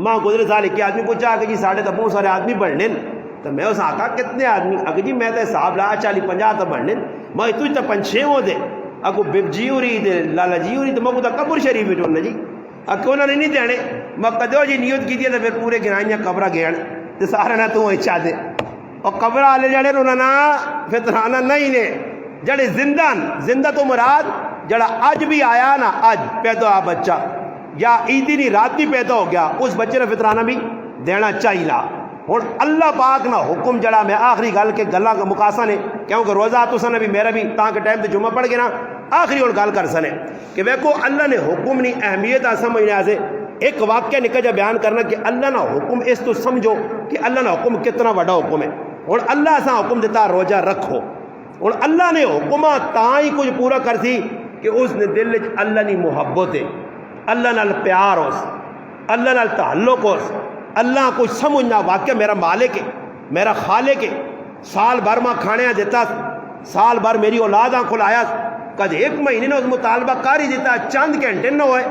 ماں گزرے سال ایک آدمی پوچھا کہ جی ساڑھے تو بہت سارے آدمی بڑھنے تو میں اس آقا کتنے آدمی اگر جی میں تو حساب لا 40-50 تو بڑھنے میں تو 5-6 ہو دے اگو بب جی ہو رہی دے لالا جی ہو رہی تو میں کو قبر شریف میں ٹھوڑنا جی اگر انہوں نے نہیں دینے میں کدو جی نیت کی تو پھر پورے گرائیاں قبرہ گئے تو سارا نہ تو اچھا دے اور قبر آلے جڑے انہوں نے فطرانہ نہیں نے جڑے زندہ تو مراد جڑا آج بھی آیا نا آج پیدا آ بچہ یا عیدی نہیں رات بھی پیدا ہو گیا اس بچے نے فطرانہ بھی دینا چاہیے. اور اللہ پاک نا حکم جڑا میں آخری گل کے گلاں کا مقاصہ نے کیونکہ روزہ تو سنے بھی میرا بھی تاں کے ٹائم تے جمعہ پڑھ کے نا آخری اور گل کر سنے کہ ویکو اللہ نے حکم نہیں اہمیت سمجھنے سے ایک واقعہ نکل جا بیان کرنا کہ اللہ نا حکم اس تو سمجھو کہ اللہ نا حکم کتنا بڑا حکم ہے. اور اللہ سا حکم دیتا روزہ رکھو اور اللہ نے حکمہ تاں ہی کچھ پورا کر سی کہ اس نے دل اللہ نی محبت ہے اللہ نال پیار ہو اللہ نال تعلق ہو اللہ کو سمجھنا واقعہ میرا مالک ہے میرا خالق ہے سال بھر ماں کھانے دیتا سال بھر میری اولاد کھلایا کد 1 مہینے نے اس مطالبہ کر ہی دیتا چند گھنٹے نہ ہوئے.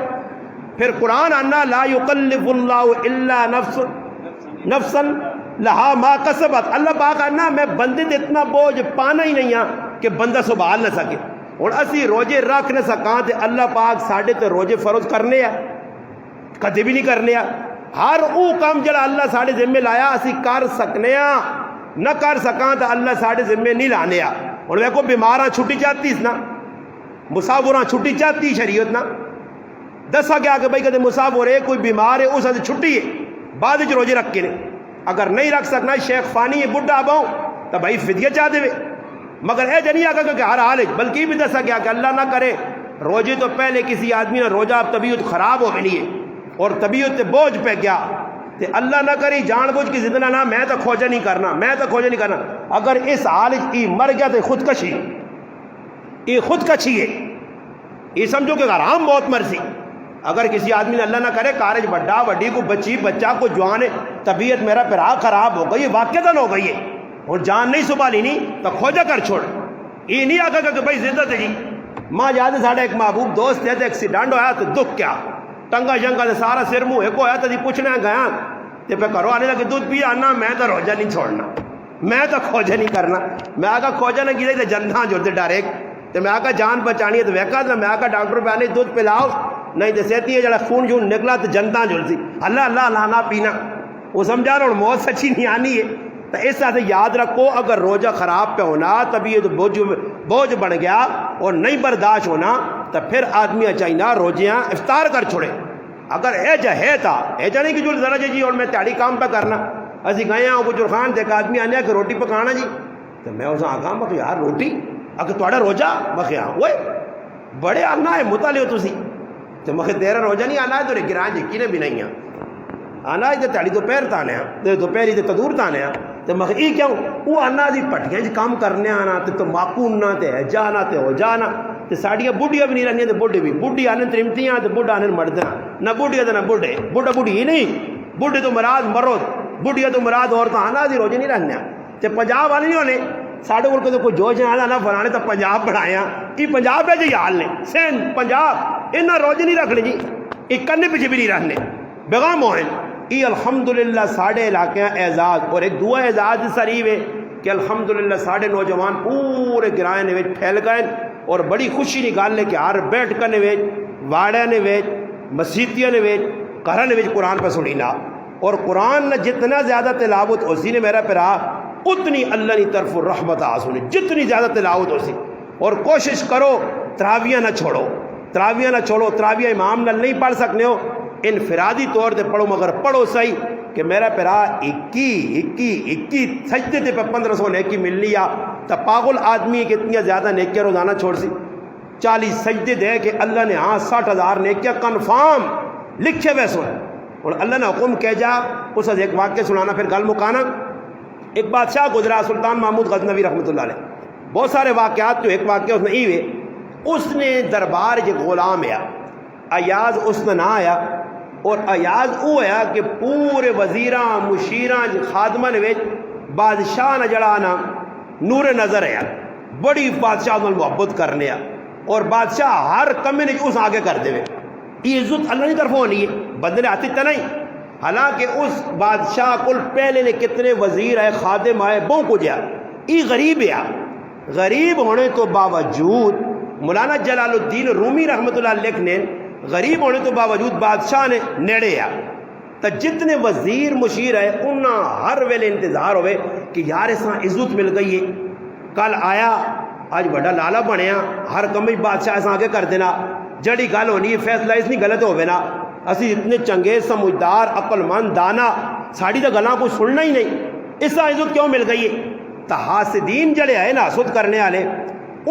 پھر قرآن آنا لا یکلف اللہ الا نفسا لہا ما کسبت اللہ پاک آنا میں بندے دے اتنا بوجھ پانا ہی نہیں ہاں کہ بندہ سنبھال نہ سکے. اور اسی روزے رکھ نہ سکاں تے اللہ پاک ساڑھے تے روزے فرض کرنے ہیں کدے بھی نہیں کرنے ہیں. ہر او کام جڑا اللہ ساڑھے ذمہ لایا اسی کر سکنے ہیں نہ کر سکاں تو اللہ ساڑھے ذمہ نہیں لانے ہیں. اور دیکھو بیماراں چھٹی چاہتی اس نا مسافراں چھٹی چاہتی شریعت نا دسا گیا کہ بھائی کدے مسافر ہے کوئی بیمار ہے اس سے چھٹی ہے بعد وچ روزے رکھ کے نے اگر نہیں رکھ سکنا شیخ فانی ہے بڈھا باؤں تو بھائی فدیہ چاہ دے مگر اے جنیا کہ ہر حال ہے بلکہ بھی دسا گیا کہ اللہ نہ کرے روزے تو پہلے کسی آدمی نے روزہ طبیعت خراب ہو گئی ہے اور طبیعت تے بوجھ پہ گیا تے اللہ نہ کری جان بوجھ کی زندہ نہ میں تو کھوجا نہیں کرنا اگر اس حال کی مر گیا تو خودکشی یہ خودکشی ہے یہ سمجھو کہ حرام بہت مرضی. اگر کسی آدمی نے اللہ نہ کرے کارج بڑا وڈی کو بچی بچہ کو جوان ہے طبیعت میرا پھرا خراب ہو گئی ہے واقعتاً ہو گئی ہے اور جان نہیں سنبھالی نہیں تو کھوجا کر چھوڑ. یہ نہیں آگا کہ بھائی زندہ تھے جی ماں یاد ہے ساڑھا ایک محبوب دوست ہے تو ایکسیڈنٹ ہویا تو دکھ کیا ٹنگا شنگا سے سارا سر منہ ایک ہویا تو جی پوچھنا گیا تو پہ کرو آنے لگے دودھ پی آنا میں تو روزہ نہیں چھوڑنا میں تو کھوجا نہیں کرنا. میں آگا کھوجا نہ گرے تو جنتاں جڑتے ڈائریکٹ تو میں آگا جان بچانی ہے تو ویکا تو میں آگا ڈاکٹر پہ آنے دودھ پلاؤ نہیں تو سہتی ہے جڑا خون شون نکلا تو جنتاں جڑتی اللہ اللہ لانا پینا وہ سمجھا رہا ہوں موت سچی نہیں آنی ہے. تو اس طرح سے یاد رکھو اگر روزہ خراب پہ ہونا طبیعت بوجھ بڑھ گیا اور نہیں برداشت ہونا تو پھر آدمی چاہیے روزیاں افطار کر چھوڑے. اگر ایجا ہے تھا ایجا نہیں کہ جو ذرا جی اور میں تیاری کام پہ کرنا اسی گئے ہوں کچھ خان دیکھ آدمی آنے کہ روٹی پکانا جی تو میں اسے آگاہ میں کہ یار روٹی اگر تھوڑا روزہ میں کہ ہاں وہ بڑے آنا ہے مطالعے ہو تسی تو میں تیرا روزہ نہیں آنا ہے تو گران یقین بھی نہیں آنا ہے تو تیاری دوپہر تانے دوپہری تو تدور تانے تو میں یہ کیوں وہ آنا جی پٹھیاں جی کام کرنے آنا تو ماکون نہ تے جانا تے ہو جانا تو ساڑیاں بوڑھیاں بھی نہیں رہنیاں تو بوڑھے بھی بوڑھی آنے ترمتیاں تو بوڑھا آنے مردنا نہ بوڑھیاں تو نہ بوڑھے بوڑھا بوڑھی ہی نہیں بوڑھے تو مراد مرد بوڑھیاں تو مراد عورتیں آنا جی روزے نہیں رہنے تے پنجاب والے نہیں ہونے ساڑھے ملک تو کوئی جوش آنا نہ فلانے تو پنجاب بنایا یہ پنجاب ہے جی حال نے سندھ پنجاب انہاں روزے نہیں رکھنے جی ایک کرنے پیچھے بھی نہیں رہنے بیغام ہوئے یہ الحمدللہ ساڑھے علاقے اعزاز اور ایک دعا اعزاز سریف ہے کہ الحمدللہ ساڑھے نوجوان پورے گرائے نے ویچ پھیل گئے اور بڑی خوشی نکال لے کہ ہر بیٹھ کر نے ویچ واڑے نے ویچ مسیتیاں نے ویچ گھر نے ویچ قرآن پہ سنی نا اور قرآن نے جتنا زیادہ تلاوت اسی نے میرا پھرا اتنی اللہ کی طرف رحمت آسونی جتنی زیادہ تلاوت اسی اور کوشش کرو تراویہ نہ چھوڑو تراویہ امام نہ نہیں پڑھ سکنے ہو انفرادی طور پہ پڑھو مگر پڑھو صحیح کہ میرا پھرا 21 سجدے تے پہ 1500 نیکی مل لیا تو پاگل آدمی کہ اتنی زیادہ نیکیاں روزانہ چھوڑ سی 40 سجدے دے کہ اللہ نے 60,000 نیکیاں کنفرم لکھے ہوئے سن اور اللہ نے حکم کہہ جا اس ایک واقعہ سنانا پھر گل مکانا. ایک بادشاہ گزرا سلطان محمود غزنوی رحمۃ اللہ علیہ. بہت سارے واقعات جو ایک واقعہ اس نے ای ہوئے اس نے دربار جو غلام آیا ایاز اس نے نہ آیا اور ایاز وہ آیا کہ پورے وزیراں مشیراں خادماں بادشاہ نہ جڑا نا نور نظر آیا بڑی بادشاہ نال محبت کرنے آ اور بادشاہ ہر کمے نے اس آگے کر دے. یہ عزت اللہ کی طرف ہونی ہے بندے نے ہاتھ نہیں. حالانکہ اس بادشاہ کو پہلے نے کتنے وزیر آئے خادم آئے بہوں کو جا یہ غریب ہے. غریب ہونے تو باوجود مولانا جلال الدین رومی رحمۃ اللہ علیہ نے غریب ہونے تو باوجود بادشاہ نے نیڑے آ تو جتنے وزیر مشیر ہے انہاں ہر ویلے انتظار ہوئے کہ یار اس عزت مل گئی ہے. کل آیا آج بڑا لالا بنیا ہر کم بادشاہ اس آگے کر دینا جڑی گل ہونی ہے فیصلہ اس نہیں غلط ہوئے نا اسی اتنے چنگے سمجھدار عقل مند دانا ساڑی تو گلاں کو سننا ہی نہیں اس عزت کیوں مل گئی ہے. تو حاسدین جڑے آئے نا حسد کرنے والے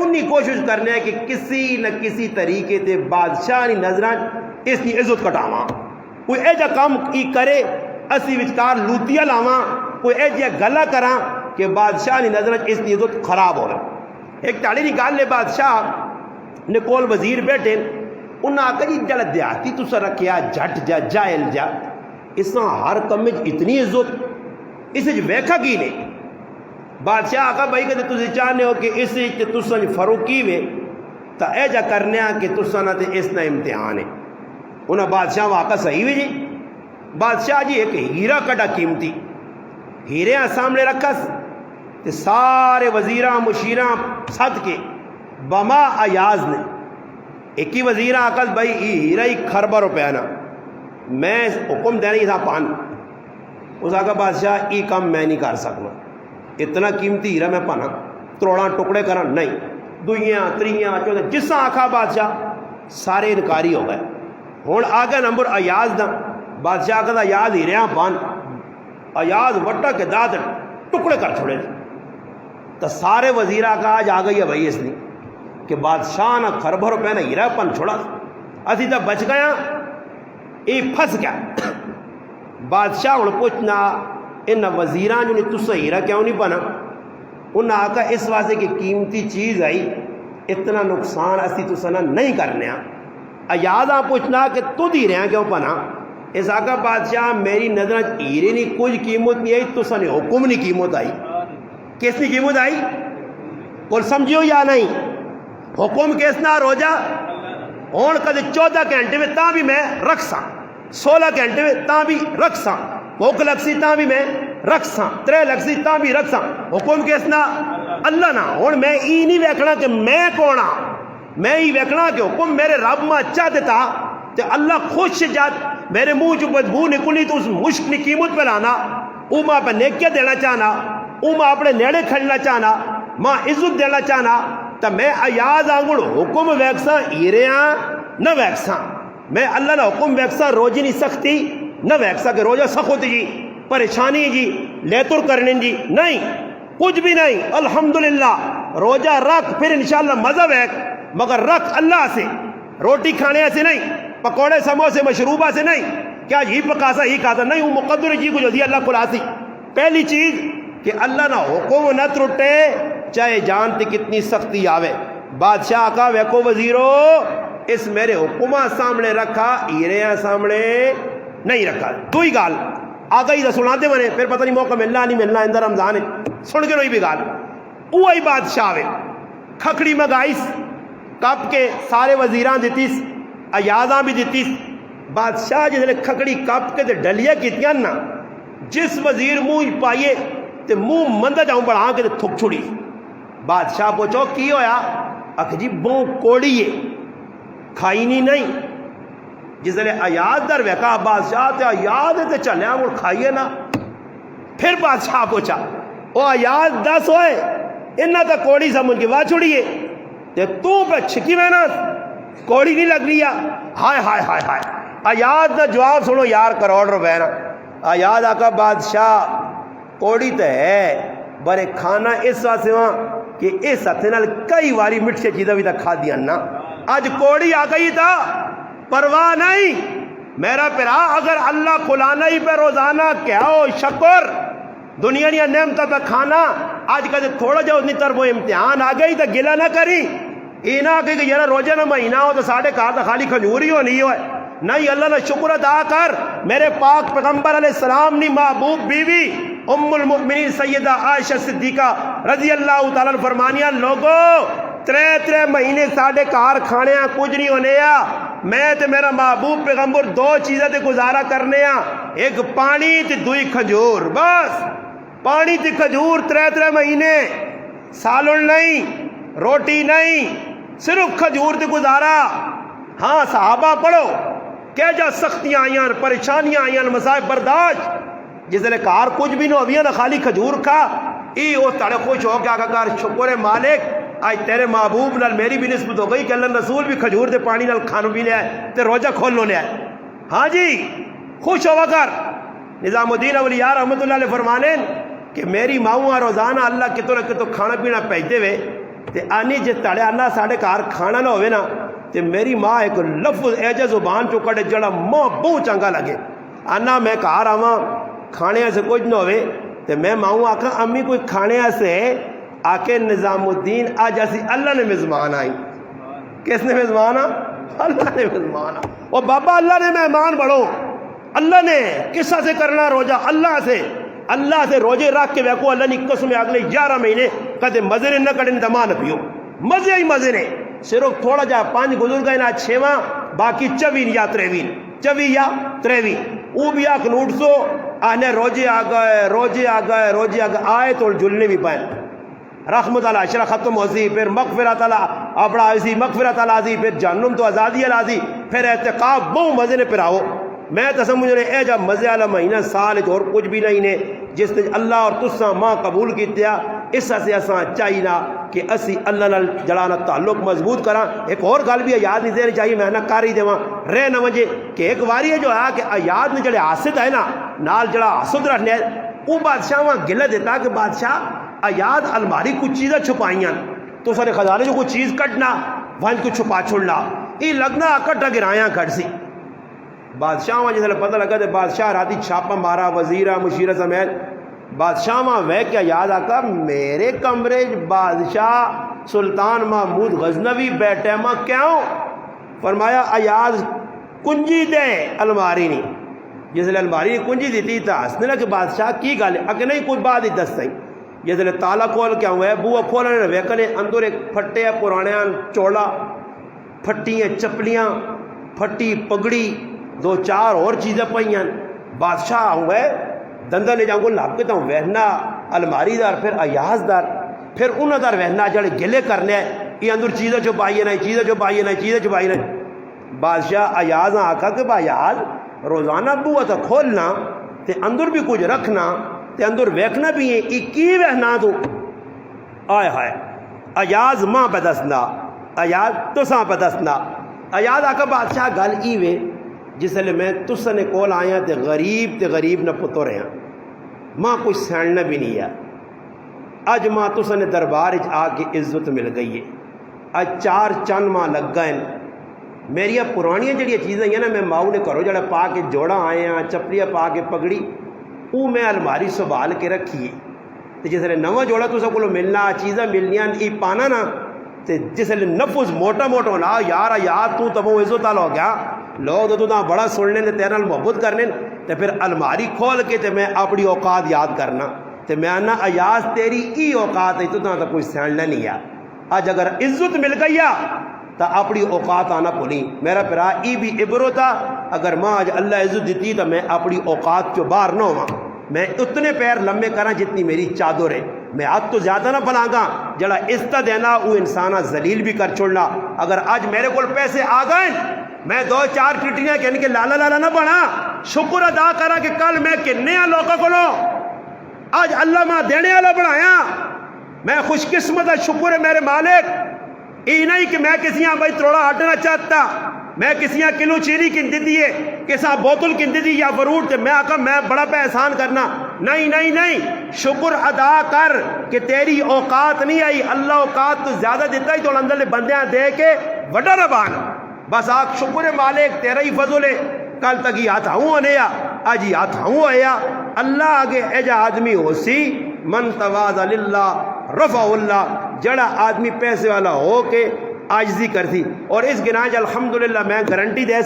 انہی کوشش کرنے ہے کہ کسی نہ کسی طریقے تے بادشاہ کی نظراں اس کی عزت کٹاواں. کوئی ایجا کام کی کرے اسی وچکار لوتیاں لاواں کوئی ایجا گلا کراں کہ بادشاہ کی نظراں اس کی عزت خراب ہو. ایک تاڑی کی گل ہے بادشاہ نے کول وزیر بیٹھے انہاں آکھا جی جڑا دیہاتی تسا رکھیا جھٹ جا جاہل جا اس ہر کم اتنی عزت اس ویکھا کی نے. بادشاہ آکھا بھائی کہ تسی چاہنے ہو کہ اس تسا فروقی وے تو اے جا کرنے کہ تسا نہ تے اس نہ امتحان ہے. انہاں بادشاہ واقعہ صحیح ہوئی جی. بادشاہ جی ایک ہیرا کٹا قیمتی ہیرے سامنے رکھا تے سارے وزیراں مشیراں سد کے بما ایاز نے ایک ہی وزیر آکل بھائی یہ ہیرا ہی خربہ روپیہ نا میں حکم دینا یہ تھا پان. اس آگا بادشاہ یہ کام میں نہیں کر سکنا اتنا قیمتی ہیرا میں پانا تروڑا ٹکڑے کرنا نہیں دوئیاں تریاں چودہ جسا آکھا بادشاہ سارے انکاری ہو گئے. ہوں آگے نمبر ایاز دا بادشاہ آکھا ایاز ہیریاں پان ایاز وٹا کے داد ٹکڑے کر چھوڑے تو سارے وزیر آکھا آج آ گئی ہے بھائی اس نے کہ بادشاہ نہ خربہ روپے نہ ہیرا پن چھوڑا اسی تو بچ گیا یہ پھنس گیا. بادشاہ ہوں پوچھنا ان وزیراں جو نے تسا ہیرا کیوں نہیں بنا انہاں آکھا اس واسطے کہ قیمتی چیز آئی اتنا نقصان اسی تسا نہ نہیں کرنے. ایاز پوچھنا کہ تو ہیرے کیوں بنا اس آکھا بادشاہ میری نظر ہیرے نہیں کچھ قیمت نہیں آئی تسا نے حکم نہیں قیمت آئی. کس نے قیمت آئی کل سمجھو یا نہیں حکم کس نہ روجا ہون کدے 14 گھنٹے میں تاں بھی میں رکھ ساں 16 گھنٹے میں تاں بھی رکھ ساں بھوک لگ سی تاں بھی میں رکھ ساں 3 لگ سی تاں بھی رکھ ساں حکم کس نہ اللہ نہ ہون میں ای نہیں ویکھنا کہ میں کون ہاں میں ہی ویکھنا کہ حکم میرے رب ماں چاہ دیتا تے اللہ خوش جات میرے منہ جو بدبو نکلی تو اس مشک کی قیمت پہ لانا او ماں پہ نیکیاں دینا چاہنا او ماں اپنے نیڑے کھڑنا چاہنا ماں عزت دینا چاہنا تو میں ایاز آنگڑ حکم ویکساں ہیریاں نہ ویکساں میں اللہ نہ حکم ویکساں روزی نہیں سختی نہ ویکساں کہ روزہ سخت جی پریشانی جی لیتر کرنے جی نہیں کچھ بھی نہیں الحمدللہ روزہ رکھ پھر انشاءاللہ مزہ ویک مگر رکھ اللہ سے روٹی کھانے سے نہیں پکوڑے سموسے مشروبہ سے نہیں کیا یہ پکاسا یہ کھاتا نہیں وہ مقدر جی کچھ ہوتی اللہ کو لاسی. پہلی چیز کہ اللہ نہ حکم نہ ترٹے چاہے جانتے کتنی سختی آوے. بادشاہ کا ویکو وزیرو اس میرے حکمہ سامنے رکھا ہیریاں سامنے نہیں رکھا. تو ہی گال آگئی دا سنا دے منے پھر پتہ نہیں موقع ملنا نہیں ملنا اندر رمضان سن کے روئی بھی گال اوہی بادشاہ وے کھکڑی مگائیس کپ کے سارے وزیران دیتیس ایازاں بھی دیتیس. بادشاہ جس نے کھکڑی کپ کے تے ڈلیاں کیتیاں نا جس وزیر منہ پائیے تے منہ مندہ جاؤں بڑھا کے تے تھک چھوڑی. بادشاہ پوچھو کی ہویا اکھ جی بوں کوڑی ہے کھائی نہیں جس نے ایاز در ویکا بادشاہ تے ایاز تے چلیا مڑ کھائیے نا. پھر بادشاہ پوچھا او ایاز 10 ہوئے انہاں تا کوڑی سمجھ کے واہ چھوڑیے تے تو پہ چھکی میں نا کوڑی نہیں لگ رہی ہائے ہائے ہائے ہائے. ایاز دا جواب سنو یار کروڑ روپے نا. ایاز آقا بادشاہ کوڑی تے ہے برے کھانا اس واسطے وہاں کہ اس ہاتھ نال کئی واری مٹھے چیزاں بھی کھا دیا نا. اج کوڑی آ گئی تھا پرواہ نہیں میرا پرا. اگر اللہ کھلانا ہی پہ روزانہ کیا ہو شکر دنیا دیا نعمتوں پہ کھانا. آج کل تھوڑا جا اتنی طرف وہ امتحان آ گئی تو گلا نہ کری. یہ نہ کہ یار روزہ نہ مہینہ ہو تو ساڑھے کہا تو خالی کھجور ہی ہونی ہو. نہیں اللہ نے شکر ادا کر. میرے پاک پیغمبر علیہ السلام نے محبوب بیوی ام المؤمنین سیدہ عائشہ صدیقہ رضی اللہ تعالیٰ عنہ فرمانیاں لوگو ترے مہینے ساڑھے کار کھانے ہیں کچھ نہیں ہونے ہیں. میں تے میرا محبوب پیغمبر دو چیزیں تے گزارا کرنے ہیں. ایک پانی تے دوئی کھجور. بس پانی تے کھجور ترے مہینے. سالن نہیں روٹی نہیں صرف کھجور تے گزارا. ہاں صحابہ پڑھو کہ جا سختیاں آئیاں پریشانیاں آئیاں مسائب برداشت جس نے کار کچھ بھی نہ ہویا نہ خالی کھجور کھا. ای وہ تڑے خوش ہو گیا کار شکر ہے مالک آج تیرے محبوب نال میری بھی نسبت ہو گئی کہ اللہ رسول بھی کھجور دے پانی نال کھانو بھی لے آئے تے روجہ کھول لو لے آئے. ہاں جی خوش ہوا کر. نظام الدین اولیاء رحمت اللہ علیہ فرمانے کہ میری ماؤں روزانہ اللہ کتوں نہ کتوں کھانا پینا پہنچتے ہوئے تے آنی جے تڑے اللہ ساڑھے کار کھانا نہ ہوئے نا تے میری ماں ایک لفظ ایجا زبان چو کڑے جڑا ماں بہت چنگا لگے. آنا میں کار آواں کھانے سے کچھ نہ ہوئے تے میں ماؤں آکھا امی کوئی کھانے سے آکے نظام الدین آج ایسی اللہ نے مزمان آئی. کس نے مزمان آ؟ اللہ نے مزمان آ. وہ بابا اللہ نے مہمان بڑھو. اللہ نے کسا سے کرنا روجہ اللہ سے روجے رکھ کے ویکو اللہ نے قسم اگلے 11 مہینے کدے مزے نے نہ کڑن دما نہ پیو. مزے ہی مزے نے. صرف تھوڑا جا 5 گزر گئے نا 6واں باقی 24 یا 23 وہ بھی آکھ نوٹ سو آنے روجے آ گئے آئے تو جلنے بھی پائیں. رحمت اللہ عشرہ ختم ہو سی پھر مغفرت اللہ اپنا آئی مغفرت اللہ آزی پھر جہنم تو آزادی اللہ آزی پھر اعتقاب بہت مزے نے پھر آؤ. میں تو سمجھ رہے اے جب مزے والا مہینہ سال اور کچھ بھی نہیں نے جس نے اللہ اور تسا ماں قبول کیتیا. اس سے اساں چاہیے کہ اسی اللہ نال جڑانا تعلق مضبوط کراں. ایک اور گل بھی یاد نہیں دینی چاہیے میں نہ کر ہی دیواں رہ نہ وجے کہ ایک واری ہے جو ہے کہ یاد نے جڑے حاسد ہے نا نال جڑا حسد رکھنے وہ بادشاہ وہاں گلہ دیتا کہ بادشاہ یاد الماری کچھ چیزیں چھپائیاں تو سارے خزانے جو کوئی چیز کٹنا وہاں کو چھپا چھوڑنا یہ لگنا اکٹھا گرایا کٹ سی. بادشاہ وہاں جس پتہ لگا تو بادشاہ راتی چھاپا مارا وزیرہ مشیرہ سمیت. بادشاہ وہاں وہ کیا یاد آتا میرے کمرے بادشاہ سلطان محمود غزنوی بیٹھے ماں کیوں فرمایا ایاز کنجی دے الماری نہیں. جس نے الماری کنجی دیتی تھا ہسنے لگا کہ بادشاہ کی گل ہے اگر نہیں کچھ بات ہی دس سہی. جس نے تالا کھول کیا ہوا ہے بوا کھولنے ویکنے اندر ایک پھٹے پرانے چوڑا پھٹی چپلیاں پھٹی پگڑی 2-4 اور چیزیں پائیں. بادشاہ ہوا ہے دندہ لے جاؤں گو لاب کے تو وہنا الماری دار پھر ایاز دار پھر انہوں دار وہنا جڑے گلے کرنے ہیں یہ اندر چیزیں چھپائیے چیزیں چھپائیے. بادشاہ ایاز آکھا کہ ایاز روزانہ بوا تو کھولنا تے اندر بھی کچھ رکھنا تے اندر ویکھنا بھی ہے یہ کی وہنا تو آئے ہائے ایاز ماں پہ دسنا ایاز تساں پہ دسنا. ایاز آکھا بادشاہ گل ای وے جس لئے میں تسا نے کول آیا تے غریب نہ پتو رہا ماں کچھ سیننا بھی نہیں ہے. اج ماں تسا نے دربار آ کے عزت مل گئی ہے. اج 4 چند ماں لگ گئے. میریا پرانیاں جڑیاں چیزیں ہیں نا میں ماؤں نے کرو جڑا پا کے جوڑا آئے ہیں چپلیاں پا کے پگڑی وہ میں الماری سنبھال کے رکھی ہے. جس لئے نواں جوڑا تسا کو ملنا چیزیں ملنیاں ای پانا نا تے جس لئے نفذ موٹا ہونا یار تو تب وہ عزت والا ہو گیا لوگ تو بڑا سننے نے تیرے نال محبت کرنے تے پھر الماری کھول کے تے میں اپنی اوقات یاد کرنا تے میں آنا ایاز تیری ای اوقات ہے تو کوئی سیننا نہیں ہے. آج اگر عزت مل گئی تو اپنی اوقات آنا بھولی. میرا پرا ای بھی عبرو تھا اگر ماں آج اللہ عزت دیتی تو میں اپنی اوقات چو باہر نہ ہوا. میں اتنے پیر لمبے کرا جتنی میری چادر ہے. میں آج تو زیادہ نہ بناگا جڑا عزت دینا وہ انسانہ ذلیل بھی کر چھوڑنا. اگر آج میرے کو پیسے آ گئے میں 2-4 ٹٹیاں کہنے کے لالا نہ بنا شکر ادا کرا کہ کل میں کنے لوگوں کو آج اللہ ماں دینے والا بنایا. میں خوش قسمت ہے شکر ہے میرے مالک. یہ نہیں کہ میں کسی بھائی تروڑا ہٹنا چاہتا میں کسی کلو چیری کن دیے کسا بوتل کن دی یا فروٹ میں آکا میں بڑا پہ احسان کرنا نہیں نہیں نہیں، شکر ادا کر کہ تیری اوقات نہیں آئی، اللہ اوقات تو زیادہ دیتا ہی تو اندر لے بندیاں دے کے وڈا ربان بس آگ شکر مالک تیرا ہی فضل ہے، کل تک ہی ہاتھ ہوں ہونے یا آج ہی ہاتھ ہوں ہویا اللہ آگے ایجا آدمی ہو سی من تواضع للہ رفع اللہ، جڑا آدمی پیسے والا ہو کے عاجزی کرتی اور اس گناج الحمدللہ میں گارنٹی دے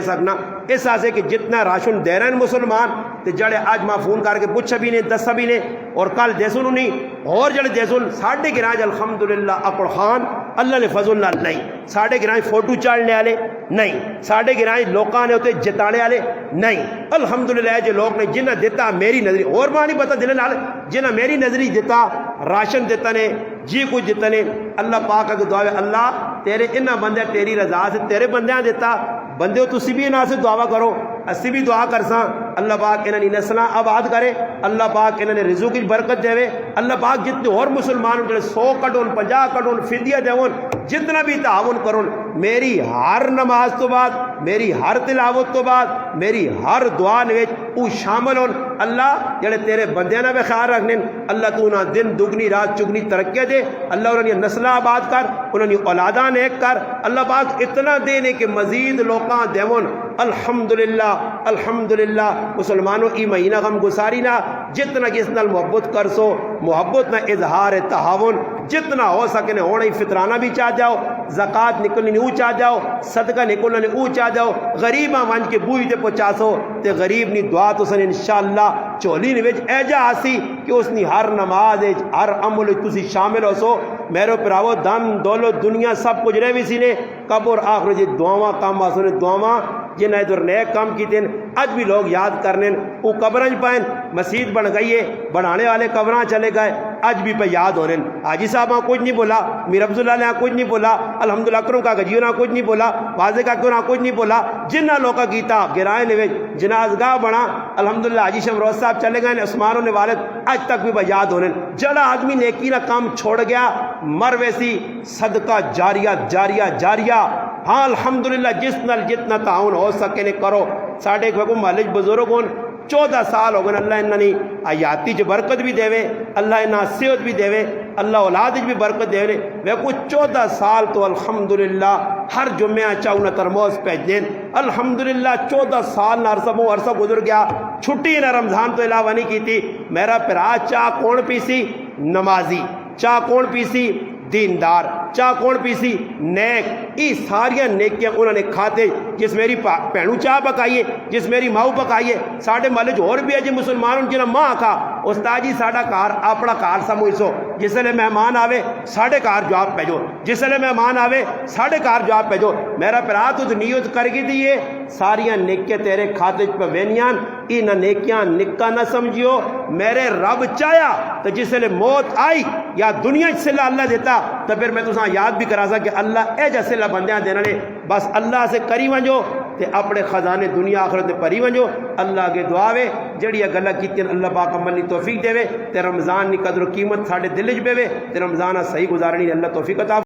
سکنا اس آسے کہ جتنا راشن دے رہے ہیں مسلمان تے جڑے آج ماں فون کر کے پوچھا بھی نہیں دسا بھی نہیں اور کل دیسن نہیں اور جڑے دیسن ساڑھے گناج الحمدللہ اکڑ خان اللہ نے فضل اللہ نہیں، ساڑھے گناج فوٹو چاڑنے والے نہیں، ساڑھے گناج لوکاں نے ہوتے جتانے والے نہیں، الحمدللہ جو لوگ نے جنہ دیتا میری نظری اور ماں نہیں پتا دلے نال جنہ میری نظری دیتا راشن دیتا نے جی کچھ دیتا نے اللہ پاک اگر دعا اللہ تیرے انہ بندے تیری رضا سے تیرے بندیاں دیتا بندے ہو تسی بھی انہاں سے دعا کرو اسی بھی دعا کرساں اللہ پاک انہاں نے نسلہ آباد کرے، اللہ پاک انہاں نے رزق کی برکت دے، اللہ پاک جتنے اور مسلمان جڑے 100 کڈون 50 کڈون فدیہ دیون جتنا بھی تعاون کرون میری ہر نماز تو بعد میری ہر تلاوت تو بعد میری ہر دعا وچ او شامل ہون اللہ جڑے تیرے بندیاں نہ خیال رکھنے اللہ تو انہاں دن دگنی رات چگنی ترقی دے، اللہ انہاں نے نسلہ آباد کر انہاں نے اولاداں نیک کر، اللہ پاک اتنا دینے کہ مزید لوکاں دیون الحمدللہ الحمدللہ مسلمانوں ای مہینہ غم گساری نہ جتنا کس نال محبت کر سو محبت نہ اظہار تعاون جتنا ہو سکے نے ہونا ہی فطرانہ بھی چاہ جاؤ زکوٰۃ نکلنی نے او چاہ جاؤ صدقہ نکلنا نے او چاہ جاؤ غریباں ون کے بوئی تے پہنچا سو تے غریب نی دعا تو سن انشاءاللہ چولی نے وچ ایجا آسی کہ اس نی ہر نماز ہر عمل تسی شامل ہو سو میرے پراو دم دولت دنیا سب کچھ رہے بھی سی نے قبر آخر جی دعاواں کام آسو نے دعاواں جنہ ادھر نیک کام کیتے ہیں اج بھی لوگ یاد کرنے وہ قبریں پائیں مسجد بن گئی ہے بنانے والے قبراں چلے گئے اج بھی پہ یاد ہونے حاجی صاحب کچھ نہیں بولا میر افضل اللہ نے کچھ نہیں بولا الحمدللہ اکرم کا گجیوں نے کچھ نہیں بولا واضح کا کیوں نہ کچھ نہیں بولا جنہ لوگا گیتا گرائے نے جنازگاہ بنا الحمدللہ حاجی شمروز صاحب چلے گئے عثمان نے والد اج تک بھی پہ یاد ہونے جڑا آدمی نیکی نہ کام چھوڑ گیا مر ویسی صدقہ جاریہ ہاں الحمدللہ جس نال جتنا تعاون ہو سکے نے کرو ساڑھے کو مالج بزرگوں 14 سال ہو گئے اللہ انہوں نے آیاتی چ برکت بھی دے اللہ انہاں صحت بھی دے اللہ اولاد بھی برکت دے وہ کو 14 سال تو الحمدللہ ہر جمعہ چاہوں نہ ترموز پہنچ دیں الحمدللہ 14 سال نہ عرصہ گزر گیا چھٹی نہ رمضان تو علاوہ نہیں کی تھی میرا پرا چاہ کون پیسی نمازی چاہ کون پیسی دیندار چاہ کون پیسی نیک ای ساریاں نیکیاں انہوں نے کھاتے جس میری پہنو چاہ پکائیے جس میری ماؤ پکائیے ساڑھے مالج اور بھی ہے جی مسلمانوں جنہاں ماں کھا استاد جی ساڑھا کار اپنا کار سموئی سو جس لئے مہمان آوے ساڑھے کار جواب پیجو جس لئے مہمان آوے ساڑھے کار جواب پیجو میرا پرا تو نیت کر گی دیئے ساریاں نیکیاں تیرے کھاتے پہ وینیاں ای نہ نیکیاں نکا نہ سمجھیو میرے رب چاہیا تو جس لئے موت آئی یا دنیا سے اللہ دیتا تو پھر میں تو یاد بھی کرا سا کہ اللہ اے جیسے اللہ بندیاں دینا نے بس اللہ سے کری ونجو تے اپنے خزانے دنیا آخرت پری ونجو اللہ کے دعاوے جڑی گلا کیتی اللہ پاک عملی توفیق دے تے رمضان نی قدر و قیمت ساڈے دل وچ پے تے رمضان صحیح گزارنی اللہ توفیق عطا